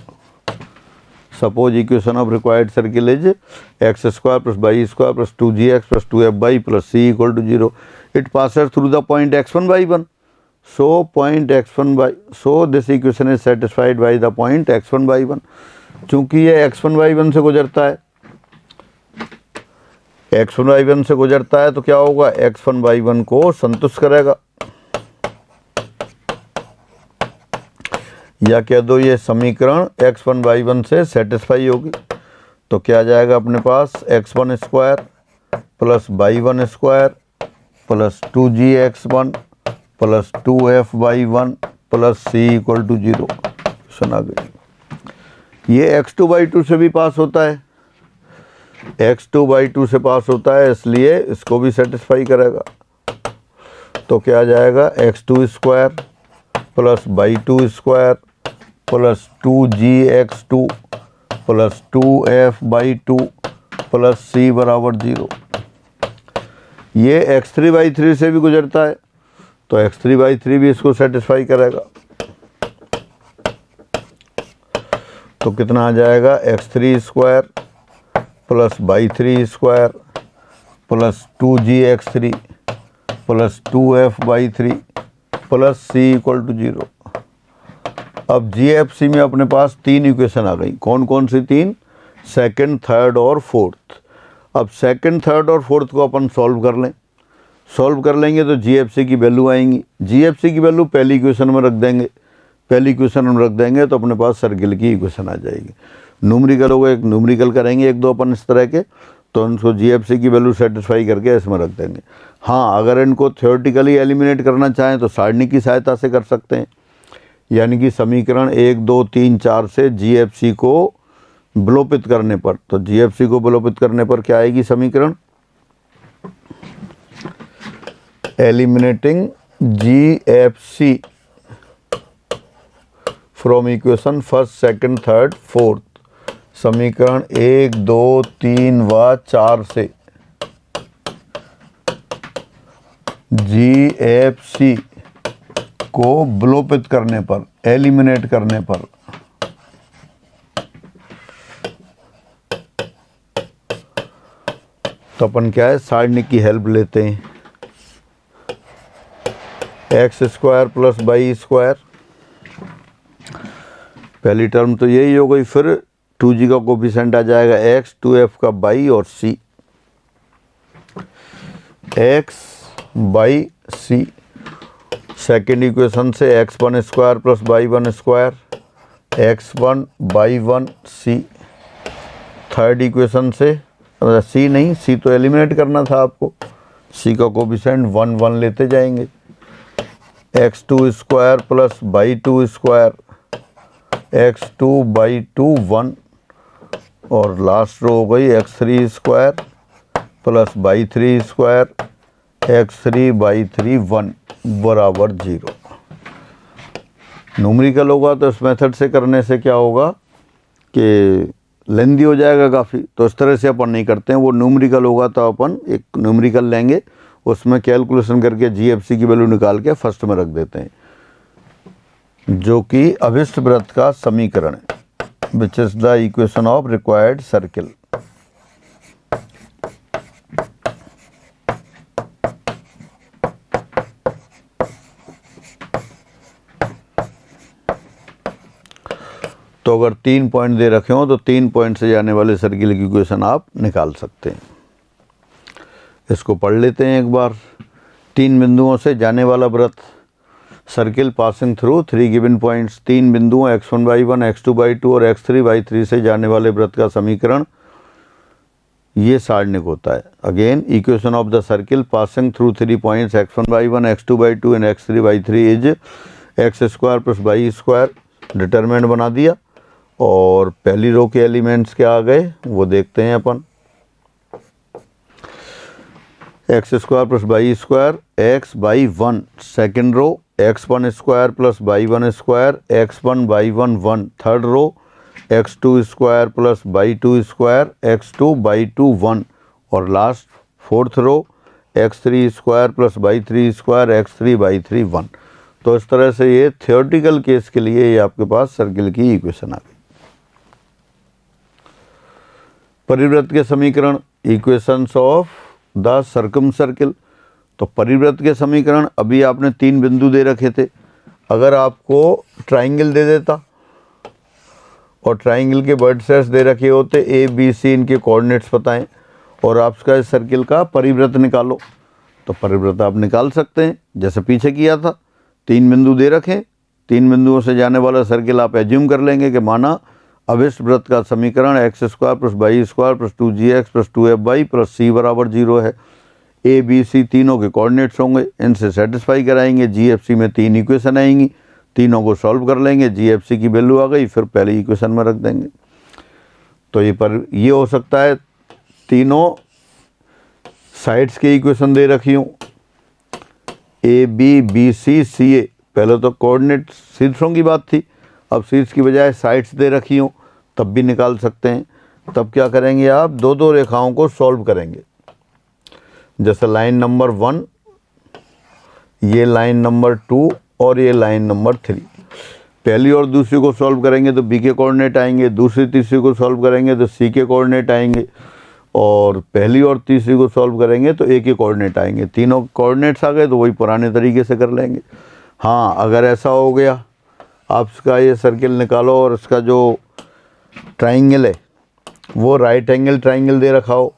suppose equation of required circle is X square plus Y square plus 2gx plus 2fy plus c equal to 0। It passes through the point x1, y1. So this equation is satisfied by the point x1, y1। चूंकि ये x1, y1 से गुजरता है, x1, y1 से गुजरता है तो क्या होगा, x1, y1 को संतुष्ट करेगा। या कह दो ये समीकरण x1, y1 से सेटिस्फाई होगी। तो क्या जाएगा अपने पास, x1 square plus y1 square plus 2gx1 plus 2fy1 plus c equal to 0। सुना गई। ये x2 by 2 से भी पास होता है, x2 by 2 से पास होता है, इसलिए इसको भी सेटिस्फाई करेगा। तो क्या आ जाएगा, x2 square plus y2 square plus 2gx2 plus 2f/2 plus c बराबर 0। ये x3/3 से भी गुजरता है तो x3/3 भी इसको सेटिस्फाई करेगा। तो कितना आ जाएगा, x3² plus y3² plus 2gx3 plus 2f/3 plus c = 0। अब GFC में अपने पास 3 इक्वेशन आ गई। कौन कौन सी 3? सेकंड, थर्ड और फोर्थ। अब सेकंड, थर्ड और फोर्थ को अपन सॉल्व कर लें। सॉल्व कर लेंगे तो GFC की वैल्यू आएंगी। GFC की वैल्यू पहली इक्वेशन में रख देंगे। पहली इक्वेशन में रख देंगे तो अपने पास सर्किल की इक्वेशन आ जाएगी। न्यूमेरिकल होगा, एक न्यूमेरिकल करेंगे एक दो अपन इस तरह के, तो उनको GFC की वैल्यू सेटिस्फाई करके इसमें रख देंगे। हाँ, अगर इनको थ्योरेटिकली एलिमिनेट करना चाहें तो सारणी की सहायता से कर सकते हैं। यानी कि समीकरण 1, 2, 3, 4 से GFC को विलोपित करने पर, तो GFC को विलोपित करने पर क्या आएगी समीकरण? Eliminating GFC from equation first, second, third, fourth. समीकरण 1, 2, 3 व 4 से GFC को विलोपित करने पर, एलिमिनेट करने पर तो अपन क्या है, सारणी की हेल्प लेते हैं। x² प्लस y², पहली टर्म तो यही हो गई। फिर 2g का कोफिशिएंट आ जाएगा x, 2f का y और c, x/c। सेकेंड इक्वेशन से x1² plus y1², x1/1c। Third equation से c नहीं, c तो एलिमिनेट करना था आपको, c का कोफिशिएंट 1, 1 लेते जाएंगे। x2² प्लस y2², x2/2 1, और लास्ट रो हो गई x3² प्लस y3², x3/3 1 बराबर 0। न्यूमेरिकल होगा तो इस मेथड से करने से क्या होगा कि लेंदी हो जाएगा काफ़ी, तो इस तरह से अपन नहीं करते हैं। वो न्यूमेरिकल होगा तो अपन एक न्यूमेरिकल लेंगे, उसमें कैलकुलेशन करके GFC की वैल्यू निकाल के फर्स्ट में रख देते हैं, जो कि अभिष्ट वृत्त का समीकरण है, which is the equation of required circle. तो अगर 3 पॉइंट दे रखे हों तो 3 पॉइंट से जाने वाले सर्किल की इक्वेशन आप निकाल सकते हैं। इसको पढ़ लेते हैं एक बार। 3 बिंदुओं से जाने वाला वृत्त, circle passing through 3 given points. 3 बिंदुओं x1/1, x2/2 और x3/3 से जाने वाले वृत्त का समीकरण ये सारणिक होता है। Again, equation of the circle passing through 3 points x1/1, x2/2 and x3/3 is x² plus y²। Determinant बना दिया और पहली रो के एलिमेंट्स क्या आ गए वो देखते हैं अपन। x² plus y², x/1। Second row x1² plus y1², x1/1 1। Third row x2² plus y2², x2/2 1। और last fourth row x3² plus y3², x3/3 1। तो इस तरह से ये थियोरेटिकल केस के लिए ये आपके पास सर्किल की इक्वेशन आ गई। परिवृत्त के समीकरण, equations of the circum circle. तो परिवृत्त के समीकरण, अभी आपने 3 बिंदु दे रखे थे, अगर आपको ट्राइंगल दे देता और ट्राइंगल के वर्टिसेस दे रखे होते A, B, C, इनके कोऑर्डिनेट्स बताएं और आपका इस सर्किल का परिवृत्त निकालो, तो परिवृत्त आप निकाल सकते हैं जैसे पीछे किया था। 3 बिंदु दे रखें, 3 बिंदुओं से जाने वाला सर्किल आप एज्यूम कर लेंगे कि माना अभिष्ट वृत्त का समीकरण x² plus y² plus 2gx plus 2fy plus c बराबर 0 है। A, B, C तीनों के कोऑर्डिनेट्स होंगे, इनसे सेटिस्फाई कराएंगे। GFC में 3 इक्वेशन आएंगी, तीनों को सॉल्व कर लेंगे, GFC की वैल्यू आ गई, फिर पहली इक्वेशन में रख देंगे। तो ये हो सकता है तीनों साइड्स के इक्वेशन दे रखी हूँ, A, B, B, C, C, A। पहले तो कोऑर्डिनेट सीधों की बात थी, अब शीर्ष की बजाय साइड्स दे रखी हो तब भी निकाल सकते हैं। तब क्या करेंगे आप, दो दो रेखाओं को सॉल्व करेंगे। जैसे लाइन नंबर 1, ये लाइन नंबर 2 और ये लाइन नंबर 3। पहली और दूसरी को सॉल्व करेंगे तो बी के कोऑर्डिनेट आएंगे, दूसरी तीसरी को सॉल्व करेंगे तो सी के कोऑर्डिनेट आएंगे, और पहली और तीसरी को सॉल्व करेंगे तो ए के कोऑर्डिनेट आएंगे। तीनों कोऑर्डिनेट्स आ गए तो वही पुराने तरीके से कर लेंगे। हाँ, अगर ऐसा हो गया, आप इसका ये सर्किल निकालो और इसका जो ट्राइंगल है वो राइट एंगल ट्राइंगल दे रखा हो,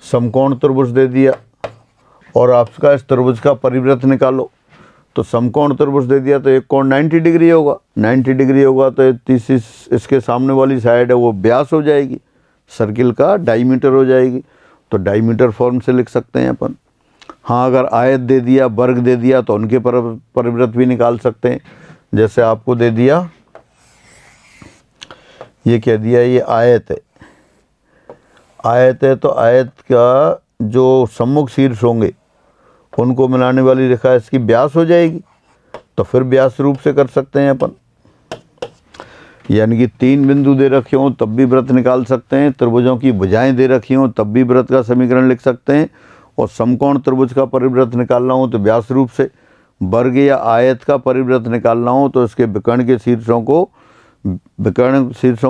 समकोण त्रिभुज दे दिया, और आपका इस त्रिभुज का परिवृत्त निकालो तो समकोण त्रिभुज दे दिया तो एक कोण 90 डिग्री होगा। 90 डिग्री होगा तो तीसरी इसके सामने वाली साइड है वो व्यास हो जाएगी, सर्किल का डायमीटर हो जाएगी। तो डायमीटर फॉर्म से लिख सकते हैं अपन। हाँ, अगर आयत दे दिया, वर्ग दे दिया तो उनके परिवृत्त भी निकाल सकते हैं। जैसे आपको दे दिया, ये कह दिया ये आयत है, आयत है तो आयत का जो सम्मुख शीर्ष होंगे उनको मिलाने वाली रेखा इसकी व्यास हो जाएगी, तो फिर व्यास रूप से कर सकते हैं अपन। यानी कि 3 बिंदु दे रखे हों तब भी वृत्त निकाल सकते हैं, त्रिभुजों की भुजाएं दे रखी हों तब भी वृत्त का समीकरण लिख सकते हैं, और समकोण त्रिभुज का परिवृत्त निकालना हो तो व्यास रूप से, वर्ग या आयत का परिवृत्त निकालना हो तो इसके विकर्ण के शीर्षों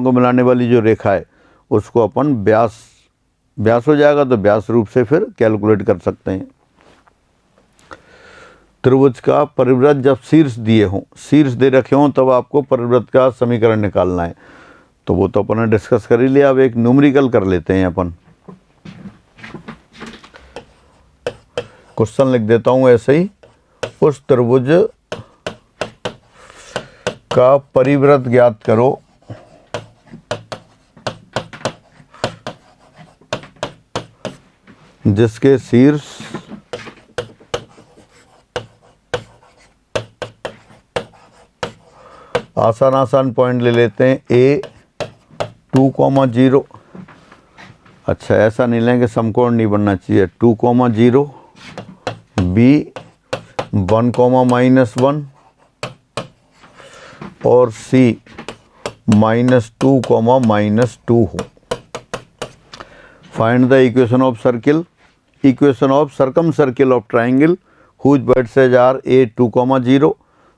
को मिलाने वाली जो रेखा है उसको अपन व्यास हो जाएगा तो व्यास रूप से फिर कैलकुलेट कर सकते हैं। त्रिभुज का परिवृत्त जब शीर्ष दिए हों, शीर्ष दे रखे हों, तब आपको परिवृत्त का समीकरण निकालना है। तो वो तो अपन ने डिस्कस कर ही लिया। अब एक न्यूमेरिकल कर लेते हैं अपन। क्वेश्चन लिख देता हूं ऐसे ही, उस त्रिभुज का परिवृत्त ज्ञात करो जिसके शीर्ष आसान पॉइंट ले लेते हैं, A 2,0। अच्छा, ऐसा नहीं लेंगे, समकोण नहीं बनना चाहिए। 2,0, B 1,-1 और C -2,-2 हो। Find the equation of circle, equation of circumcircle of triangle whose vertices are A 2,0,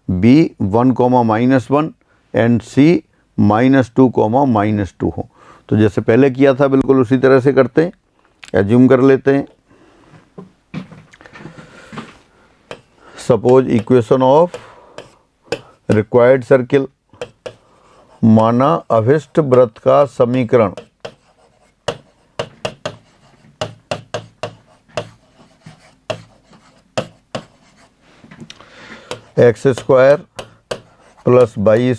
B 1,-1 and C -2,-2 हो। तो जैसे पहले किया था बिल्कुल उसी तरह से करते हैं, एज्यूम कर लेते हैं। Suppose equation of required circle, माना अभिष्ट वृत्त का समीकरण x² + y²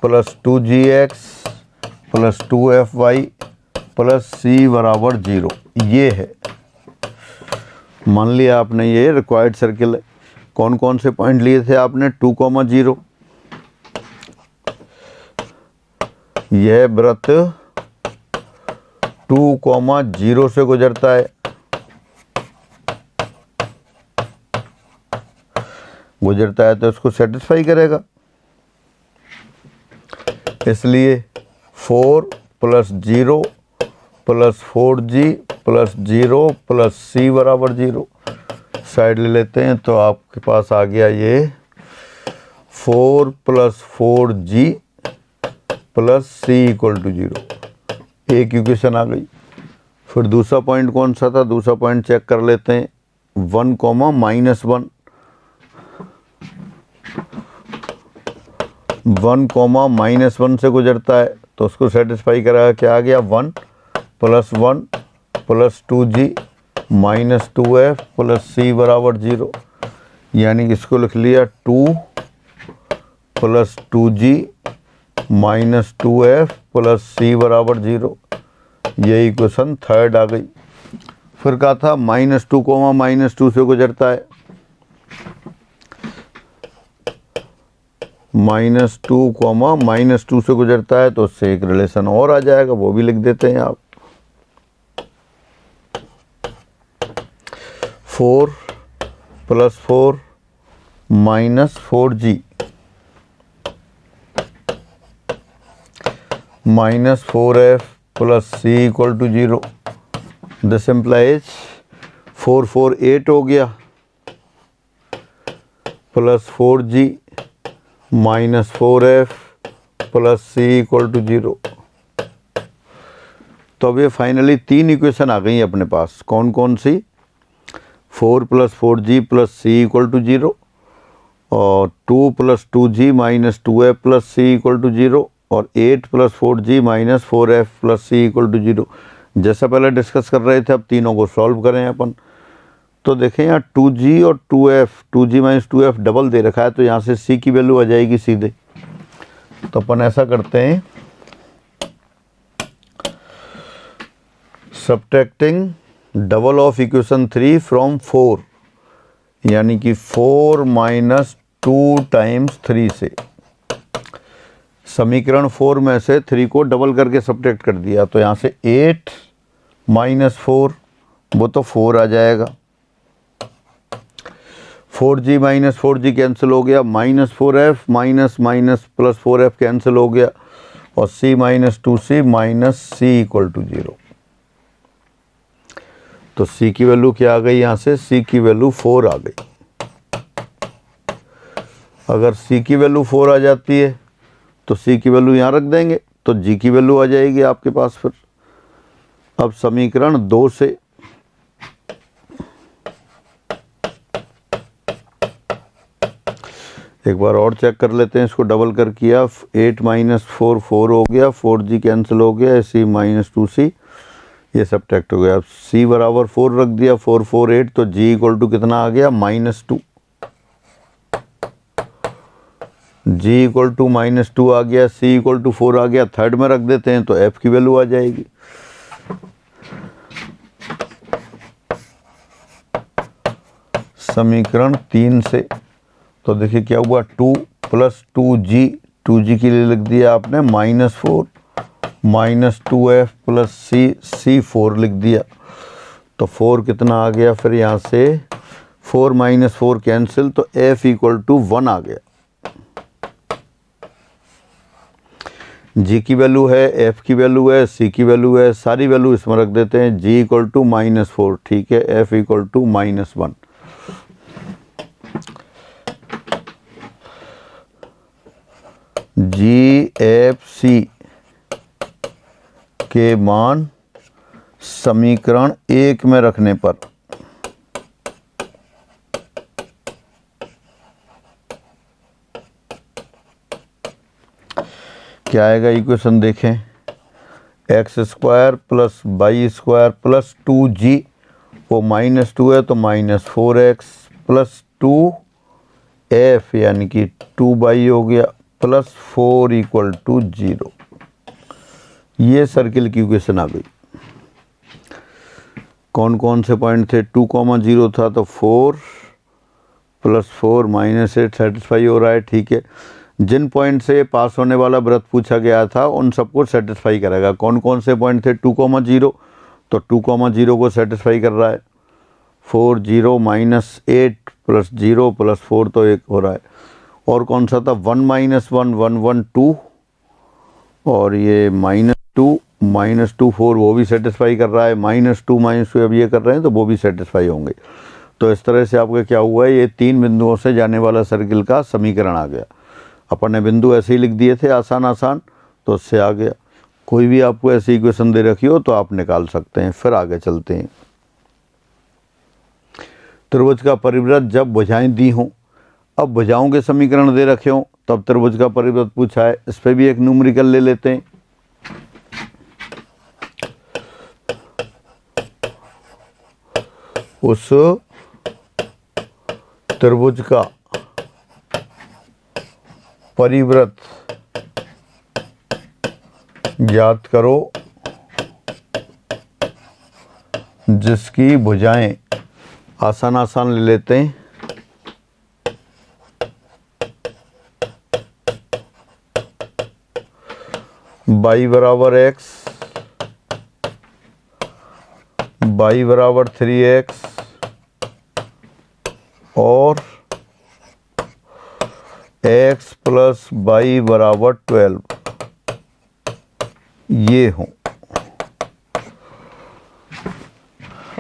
+ 2gx + 2fy + c = 0। ये है, मान लिया आपने ये रिक्वायर्ड सर्किल है। कौन कौन से पॉइंट लिए थे आपने? 2,0, यह वृत्त 2,0 से गुजरता है, तो इसको सेटिस्फाई करेगा, इसलिए 4 + 0 + 4g + 0 + c = 0। साइड ले लेते हैं तो आपके पास आ गया ये 4 + 4g + c = 0। एक इक्वेशन आ गई। फिर दूसरा पॉइंट कौन सा था? दूसरा पॉइंट चेक कर लेते हैं। 1, -1, 1, -1 से गुजरता है तो उसको सेटिस्फाई कराया। क्या आ गया? 1 + 1 + 2g - 2f + c = 0। यानी कि इसको लिख लिया 2 + 2g - 2f + c = 0। ये इक्वेशन थर्ड आ गई। फिर कहा था -2, -2 से गुजरता है, -2, -2 से गुजरता है तो उससे एक रिलेशन और आ जाएगा, वो भी लिख देते हैं आप। 4 + 4 minus 4g minus 4f plus c equal to 0। This implies 4 4 8 हो गया plus 4g minus 4f plus c equal to 0। तो अब ये फाइनली 3 इक्वेशन आ गई अपने पास। कौन कौन सी? 4 plus 4g plus c equal to 0 और 2 plus 2g minus 2f plus c equal to 0 और 8 plus 4g minus 4f plus c equal to 0। जैसा पहले डिस्कस कर रहे थे, अब तीनों को सॉल्व करें अपन। तो देखें यहाँ 2g और 2f, 2g minus 2f double दे रखा है, तो यहाँ से c की वैल्यू आ जाएगी सीधे। तो अपन ऐसा करते हैं, subtracting double of equation 3 from 4, यानी कि 4 माइनस 2 टाइम्स 3 से। समीकरण 4 में से 3 को डबल करके सब्ट्रैक्ट कर दिया, तो यहाँ से 8 माइनस 4, वो तो 4 आ जाएगा। 4g माइनस 4g कैंसिल हो गया, minus 4f minus minus plus 4f cancel हो गया और c minus 2c minus c equal to 0। तो c की वैल्यू क्या आ गई? यहाँ से c की वैल्यू 4 आ गई। अगर c की वैल्यू 4 आ जाती है तो c की वैल्यू यहाँ रख देंगे, तो g की वैल्यू आ जाएगी आपके पास। फिर अब समीकरण 2 से एक बार और चेक कर लेते हैं, इसको डबल कर किया, 8 माइनस 4 4 हो गया, 4g कैंसिल हो गया, c माइनस 2c ये सब्ट्रैक्ट हो गया। अब c बराबर 4 रख दिया, 4 4 8, तो g इक्वल टू कितना आ गया? Minus 2। g equal to minus 2 आ गया, c इक्वल टू 4 आ गया, थर्ड में रख देते हैं तो f की वैल्यू आ जाएगी। समीकरण 3 से तो देखिए क्या हुआ, 2 प्लस 2g के लिए लिख दिया आपने minus 4 minus 2f plus c 4 लिख दिया। तो 4 कितना आ गया? फिर यहाँ से 4 माइनस 4 कैंसिल, तो f इक्वल टू 1 आ गया। g की वैल्यू है, f की वैल्यू है, c की वैल्यू है, सारी वैल्यू इसमें रख देते हैं। g इक्वल टू माइनस 4, ठीक है, f equal to minus 1। GFC के मान समीकरण 1 में रखने पर क्या आएगा? इक्वेशन देखें, X square plus Y square plus 2g, वो माइनस 2 है तो माइनस 4x प्लस 2f यानी कि 2y हो गया प्लस 4 इक्वल टू 0। ये सर्किल की इक्वेशन आ गई। कौन कौन से पॉइंट थे? 2,0 था तो 4 प्लस 4 माइनस 8 सेटिस्फाई हो रहा है, ठीक है। जिन पॉइंट से पास होने वाला व्रत पूछा गया था उन सबको सेटिस्फाई करेगा। कौन कौन से पॉइंट थे? 2,0, तो 2,0 को सेटिस्फाई कर रहा है। 4 0 माइनस 8 प्लस 0 प्लस 4 तो 1 हो रहा है। और कौन सा था? 1 माइनस 1 1 1 2 और ये माइनस 2 माइनस 2 4, वो भी सेटिस्फाई कर रहा है। माइनस 2 अब ये कर रहे हैं तो वो भी सेटिस्फाई होंगे। तो इस तरह से आपका क्या हुआ है, ये 3 बिंदुओं से जाने वाला सर्किल का समीकरण आ गया। अपन ने बिंदु ऐसे ही लिख दिए थे आसान, तो उससे आ गया। कोई भी आपको ऐसी इक्वेशन दे रखी हो तो आप निकाल सकते हैं। फिर आगे चलते हैं। त्रिभुज का परिवृत्त जब भुजाएं दी हों, अब भुजाओं के समीकरण दे रखे हों, तब त्रिभुज का परिवृत्त पूछा है। इस पर भी एक न्यूमेरिकल ले लेते हैं। उस त्रिभुज का परिवृत्त ज्ञात करो जिसकी भुजाएं, आसान ले लेते हैं, y बराबर x, y बराबर 3x और x प्लस वाई बराबर 12 ये हों।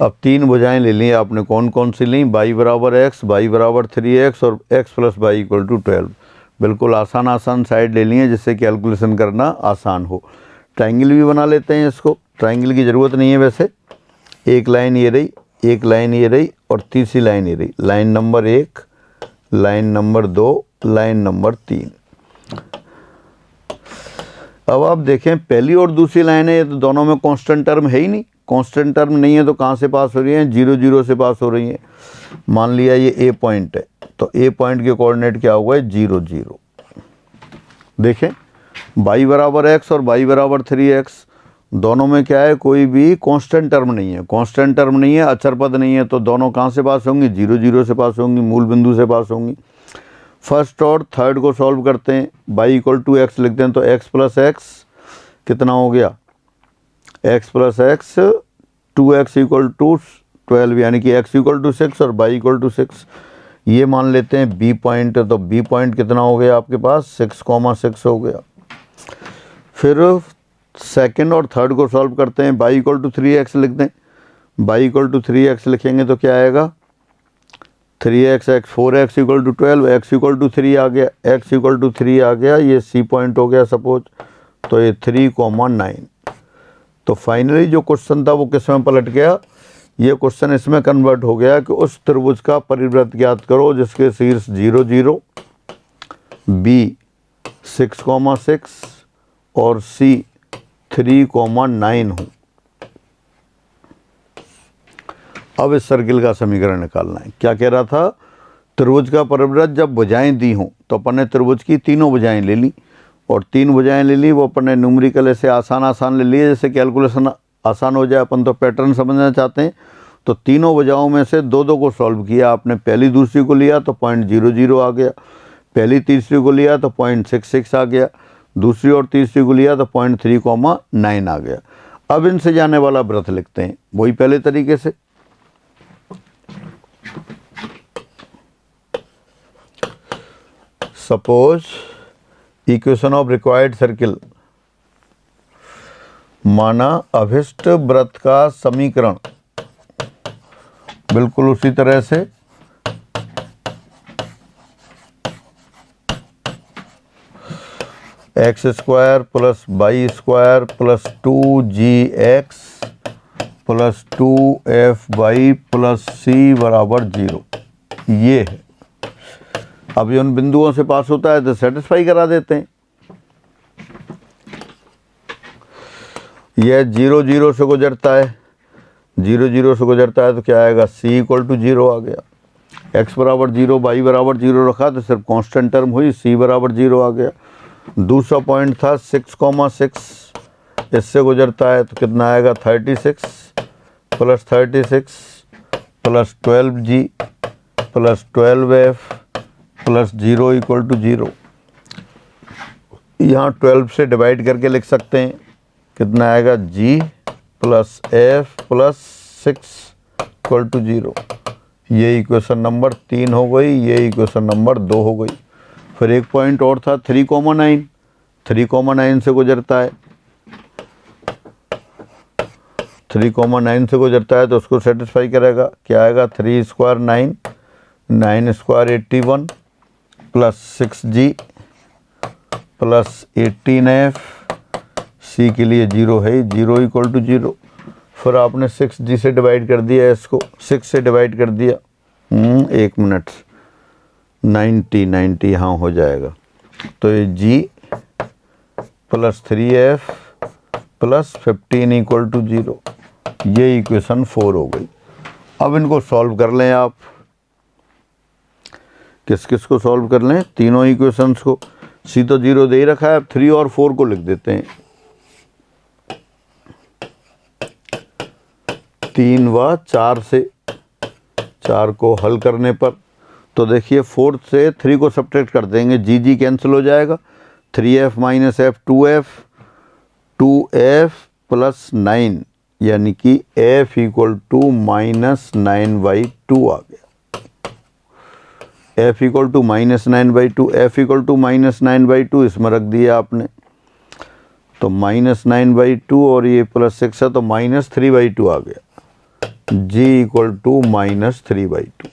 अब तीन भुजाएं ले ली आपने, कौन कौन सी ली? y बराबर x, y बराबर 3x और x plus Y equal to 12। बिल्कुल आसान आसान साइड ले ली है जिससे कैलकुलेशन करना आसान हो। ट्रायंगल भी बना लेते हैं इसको, ट्रायंगल की ज़रूरत नहीं है वैसे। एक लाइन ये रही, एक लाइन ये रही और तीसरी लाइन ये रही। Line number 1, line number 2, line number 3। अब आप देखें पहली और दूसरी लाइन है, ये तो दोनों में कांस्टेंट टर्म है ही नहीं। कांस्टेंट टर्म नहीं है तो कहाँ से पास हो रही हैं? 0 0 से पास हो रही हैं। मान लिया ये ए पॉइंट है, तो ए पॉइंट के कोऑर्डिनेट क्या हुआ है? 0 0। देखें y बराबर x और y बराबर 3x, दोनों में क्या है? कोई भी कांस्टेंट टर्म नहीं है। कांस्टेंट टर्म नहीं है, अचर पद नहीं है, तो दोनों कहाँ से पास होंगी? 0 0 से पास होंगी, मूल बिंदु से पास होंगी। फर्स्ट और थर्ड को सॉल्व करते हैं, y इक्वल टू एक्स लिखते हैं, तो x प्लस एक्स कितना हो गया? x plus X 2x equal to 12, यानी कि x इक्वल टू 6 और y इक्वल टू 6। ये मान लेते हैं b पॉइंट, तो b पॉइंट कितना हो गया आपके पास? 6,6 हो गया। फिर सेकंड और थर्ड को सॉल्व करते हैं, y इक्वल टू 3x लिख दें। y इक्वल टू 3x लिखेंगे तो क्या आएगा? 3x 4x equal to 12, x equal to 3 आ गया, x इक्वल टू 3 आ गया, ये c पॉइंट हो गया सपोज, तो ये 3,9। तो फाइनली जो क्वेश्चन था वो किस में पलट गया? ये क्वेश्चन इसमें कन्वर्ट हो गया कि उस त्रिभुज का परिवृत्त ज्ञात करो जिसके शीर्ष 0 0, b 6,6 और c 3,9 हो। अब इस सर्किल का समीकरण निकालना है। क्या कह रहा था? त्रिभुज का परिवृत्त जब भुजाएं दी हों, तो अपन ने त्रिभुज की तीनों भुजाएं ले ली, और तीन भुजाएं ले ली वो अपन ने न्यूमेरिकल ऐसे आसान ले लिए जैसे कैलकुलेशन आसान हो जाए। अपन तो पैटर्न समझना चाहते हैं, तो तीनों भुजाओं में से दो दो को सॉल्व किया आपने। पहली दूसरी को लिया तो 0.00 आ गया, पहली तीसरी को लिया तो 0.66 आ गया, दूसरी और तीसरी को लिया तो 0.3,9 आ गया। अब इनसे जाने वाला वृत्त लिखते हैं वही पहले तरीके से। Suppose equation of required circle, माना अभिष्ट वृत्त का समीकरण बिल्कुल उसी तरह से X square plus Y square plus 2gx plus 2fy plus c बराबर 0, ये है। अब ये उन बिंदुओं से पास होता है तो सेटिस्फाई करा देते हैं। यह 0 0 से गुजरता है, 0 0 से गुजरता है तो क्या आएगा? c इक्वल टू 0 आ गया। x बराबर 0, y बराबर 0 रखा तो सिर्फ कांस्टेंट टर्म हुई, c बराबर 0 आ गया। दूसरा पॉइंट था 6,6, इससे गुजरता है तो कितना आएगा? 36 plus 36 plus 12g plus 12f plus 0 equal to 0। यहाँ 12 से डिवाइड करके लिख सकते हैं, कितना आएगा? g plus f plus 6 equal to 0। ये इक्वेशन नंबर 3 हो गई, ये इक्वेशन नंबर 2 हो गई। फिर एक पॉइंट और था 3,9, 3,9 से गुजरता है, 3,9 से गुजरता है तो उसको सेटिस्फाई करेगा। क्या आएगा? 3 square 9, 9 square 81 plus 6g plus 18f, c के लिए 0 है, 0 इक्वल टू 0। फिर आपने 6g से डिवाइड कर दिया, इसको 6 से डिवाइड कर दिया, 1 मिनट, 90 यहाँ हो जाएगा। तो ये g plus 3f plus 15 equal to 0, ये इक्वेशन 4 हो गई। अब इनको सॉल्व कर लें आप। किस किस को सॉल्व कर लें? तीनों इक्वेशंस को। c तो 0 दे ही रखा है, अब 3 और 4 को लिख देते हैं। 3 व 4 से, 4 को हल करने पर तो देखिए 4 से 3 को सब्ट्रैक्ट कर देंगे, जी कैंसिल हो जाएगा, 3f minus f 2f plus 9, यानी कि f इक्वल टू -9/2 आ गया। F equal to -9/2, F equal to -9/2 इसमें रख दिया आपने, तो -9/2 और ये +6 है तो -3/2 आ गया, जी इक्वल टू -3/2।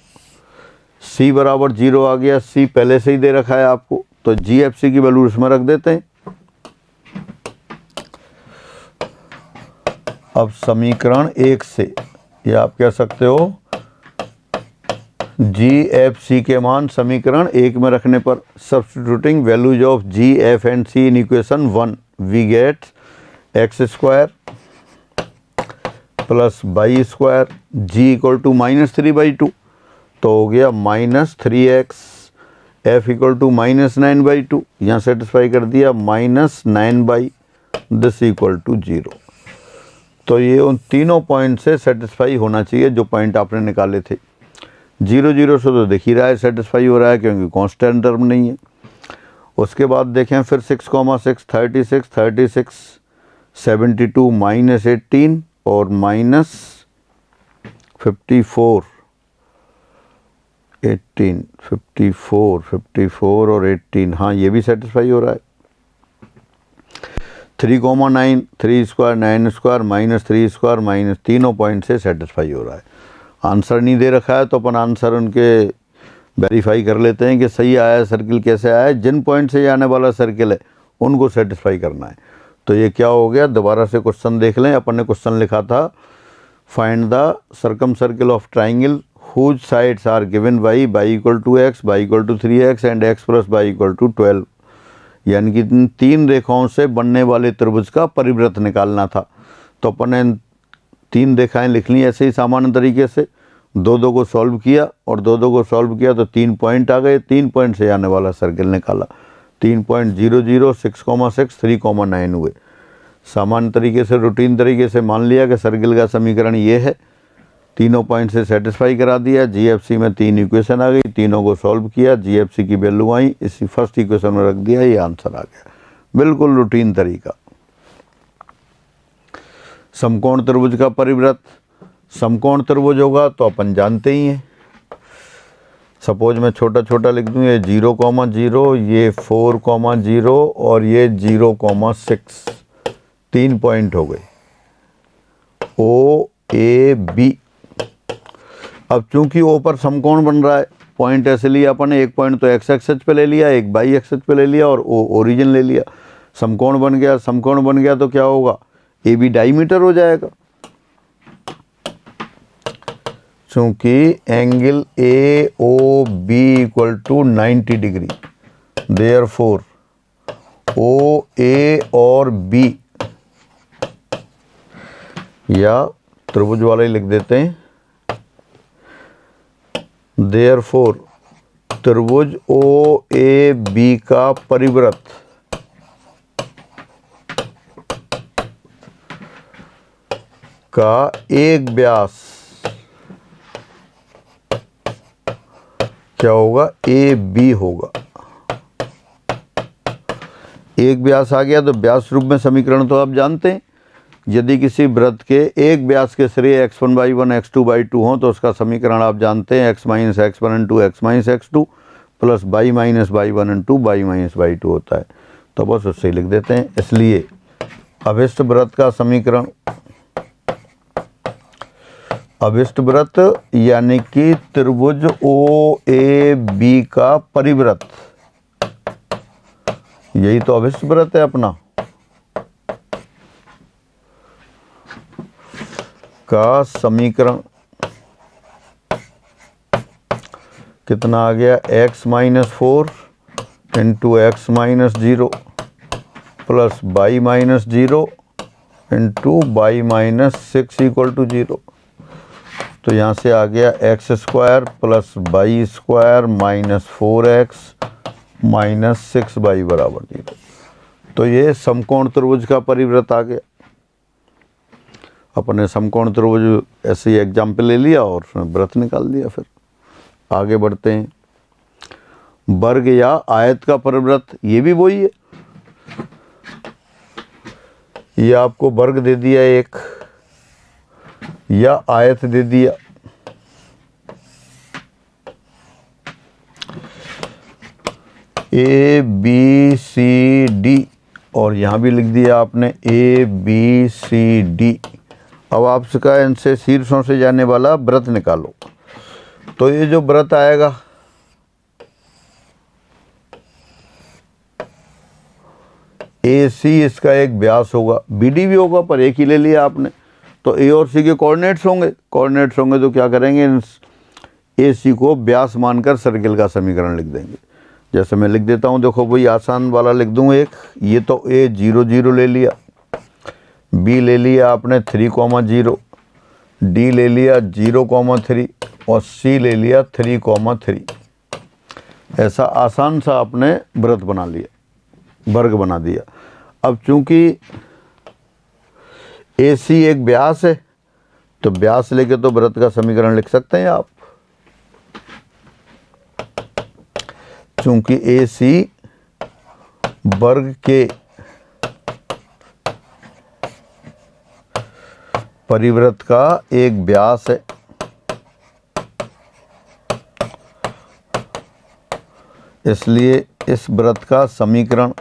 सी बराबर 0 आ गया, सी पहले से ही दे रखा है आपको, तो जी एफ सी की वैल्यू इसमें रख देते हैं। अब समीकरण 1 से ये आप कह सकते हो जी एफ सी के मान समीकरण 1 में रखने पर, substituting values of G F and C in equation 1 we get x² plus y² G equal to -3/2, तो हो गया -3x, f इक्वल टू -9/2, यहाँ सेटिस्फाई कर दिया, -9 दिस इक्वल टू 0। तो ये उन तीनों पॉइंट से सेटिस्फाई होना चाहिए जो पॉइंट आपने निकाले थे। 0 0 से तो दिख ही रहा है सेटिस्फाई हो रहा है क्योंकि कांस्टेंट टर्म नहीं है। उसके बाद देखें फिर 6,6 36 36 72 -18 और -54 18 54 54 और 18, हाँ ये भी सेटिस्फाई हो रहा है। 3,9 3² 9² -3² तीनों पॉइंट से सेटिस्फाई हो रहा है। आंसर नहीं दे रखा है तो अपन आंसर उनके वेरीफाई कर लेते हैं कि सही आया है, सर्किल कैसे आया है, जिन पॉइंट से आने वाला सर्किल है उनको सेटिस्फाई करना है। तो ये क्या हो गया, दोबारा से क्वेश्चन देख लें। अपन ने क्वेश्चन लिखा था find the circumcircle of triangle whose sides are given by y equal to x, y equal to 3x and x plus y equal to 12, यानी कि इन 3 रेखाओं से बनने वाले त्रिभुज का परिवृत्त निकालना था। तो अपन ने 3 रेखाएं लिख ली ऐसे ही सामान्य तरीके से, 2 को सॉल्व किया और 2 को सॉल्व किया तो 3 पॉइंट आ गए, 3 पॉइंट से आने वाला सर्किल निकाला। 3.00 6,6 3,9 हुए। सामान्य तरीके से रूटीन तरीके से मान लिया कि सर्किल का समीकरण ये है, तीनों पॉइंट से सेटिस्फाई करा दिया। जीएफसी में 3 इक्वेशन आ गई, तीनों को सॉल्व किया, जीएफसी की वैल्यू आई, इसी फर्स्ट इक्वेशन में रख दिया, ये आंसर आ गया। बिल्कुल रूटीन तरीका। समकोण त्रिभुज का परिवृत्त, समकोण त्रिभुज होगा तो अपन जानते ही हैं। सपोज मैं छोटा छोटा लिख दूं, ये 0,0, ये 4,0 और ये 0,6, 3 पॉइंट हो गए ओ ए बी। अब चूंकि ओ पर समकोण बन रहा है, पॉइंट ऐसे लिया अपन ने, एक पॉइंट तो एक्स एक्सिस पे ले लिया, एक वाई एक्सिस पे ले लिया और ओ ओरिजिन ले लिया। समकोण बन गया, समकोण बन गया तो क्या होगा, ए बी डायमीटर हो जाएगा। चूंकि angle A O B equal to 90 degree, therefore O A और बी, या त्रिभुज वाले ही लिख देते हैं, देयरफॉर त्रिभुज ओ ए बी का परिवृत्त का एक व्यास क्या होगा, ए बी होगा। एक व्यास आ गया तो व्यास रूप में समीकरण तो आप जानते हैं। यदि किसी वृत्त के एक व्यास के श्रेय x1/1 x2/2 हो तो उसका समीकरण आप जानते हैं, x - x1 × x - x2 plus y - y1 × y - y2 होता है। तो बस उससे ही लिख देते हैं। इसलिए अभिष्ट वृत्त का समीकरण, अभिष्ट वृत्त यानी कि त्रिभुज ओ ए बी का परिवृत्त, यही तो अभिष्ट वृत्त है अपना, का समीकरण कितना आ गया, x - 4 × x - 0 plus y - 0 × y - 6 equal to 0। तो यहाँ से आ गया x² plus y² minus 4x minus 6y बराबर 0। तो ये समकोण त्रिभुज का परिवृत्त आ गया। अपने समकोण त्रिभुज ऐसे ही एग्जाम्पल ले लिया और वृत्त निकाल दिया। फिर आगे बढ़ते हैं। वर्ग या आयत का परिवृत्त, ये भी वही है। ये आपको वर्ग दे दिया एक, या आयत दे दिया। ए बी सी डी, और यहाँ भी लिख दिया आपने ए बी सी डी। अब आपसे कहा इनसे शीर्षों से जाने वाला वृत्त निकालो। तो ये जो वृत्त आएगा ए सी, इसका एक व्यास होगा, बी डी भी होगा पर एक ही ले लिया आपने। तो ए और सी के कोऑर्डिनेट्स होंगे, कोऑर्डिनेट्स होंगे तो क्या करेंगे, ए सी को व्यास मानकर सर्किल का समीकरण लिख देंगे। जैसे मैं लिख देता हूँ, देखो भाई आसान वाला लिख दूँ एक, ये तो ए 0 0 ले लिया, बी ले लिया आपने 3,0, डी ले लिया 0,3 और सी ले लिया 3,3। ऐसा आसान सा आपने वृत्त बना लिया, वर्ग बना दिया। अब चूंकि ए सी एक व्यास है तो व्यास लेके तो वृत्त का समीकरण लिख सकते हैं आप। चूंकि ए सी वर्ग के परिवृत्त का एक व्यास है, इसलिए इस वृत्त का समीकरण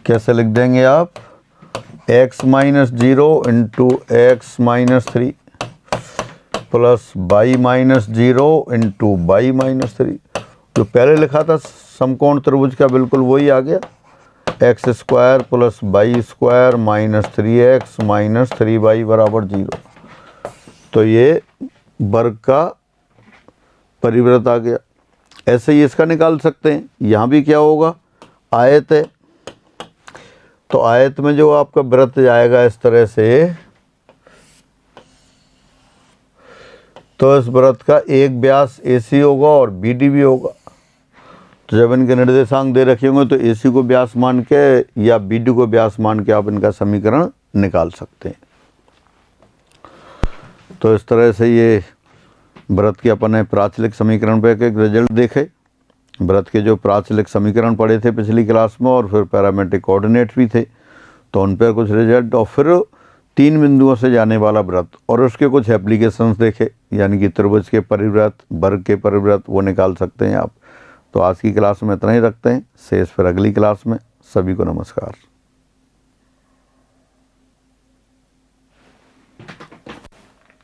कैसे लिख देंगे आप, x - 0 into x - 3 plus y - 0 into y - 3। जो पहले लिखा था समकोण त्रिभुज का बिल्कुल वही आ गया, x² plus y² minus 3x minus 3y बराबर 0। तो ये वर्ग का परिवृत्त आ गया। ऐसे ही इसका निकाल सकते हैं। यहाँ भी क्या होगा, आयत है तो आयत में जो आपका वृत्त जाएगा इस तरह से, तो इस वृत्त का एक व्यास AC होगा और BD भी होगा। तो जब इनके निर्देशांक दे रखे होंगे तो AC को व्यास मान के या BD को व्यास मान के आप इनका समीकरण निकाल सकते हैं। तो इस तरह से ये वृत्त के अपन ने प्राचलिक समीकरण पे एक रिजल्ट देखे। वृत्त के जो प्राचलिक समीकरण पढ़े थे पिछली क्लास में और फिर पैरामेट्रिक कोऑर्डिनेट भी थे, तो उन पर कुछ रिजल्ट और फिर 3 बिंदुओं से जाने वाला वृत्त और उसके कुछ एप्लीकेशंस देखे, यानी कि त्रिभुज के परिवृत्त, वर्ग के परिवृत्त, वो निकाल सकते हैं आप। तो आज की क्लास में इतना ही रखते हैं, शेष फिर अगली क्लास में। सभी को नमस्कार।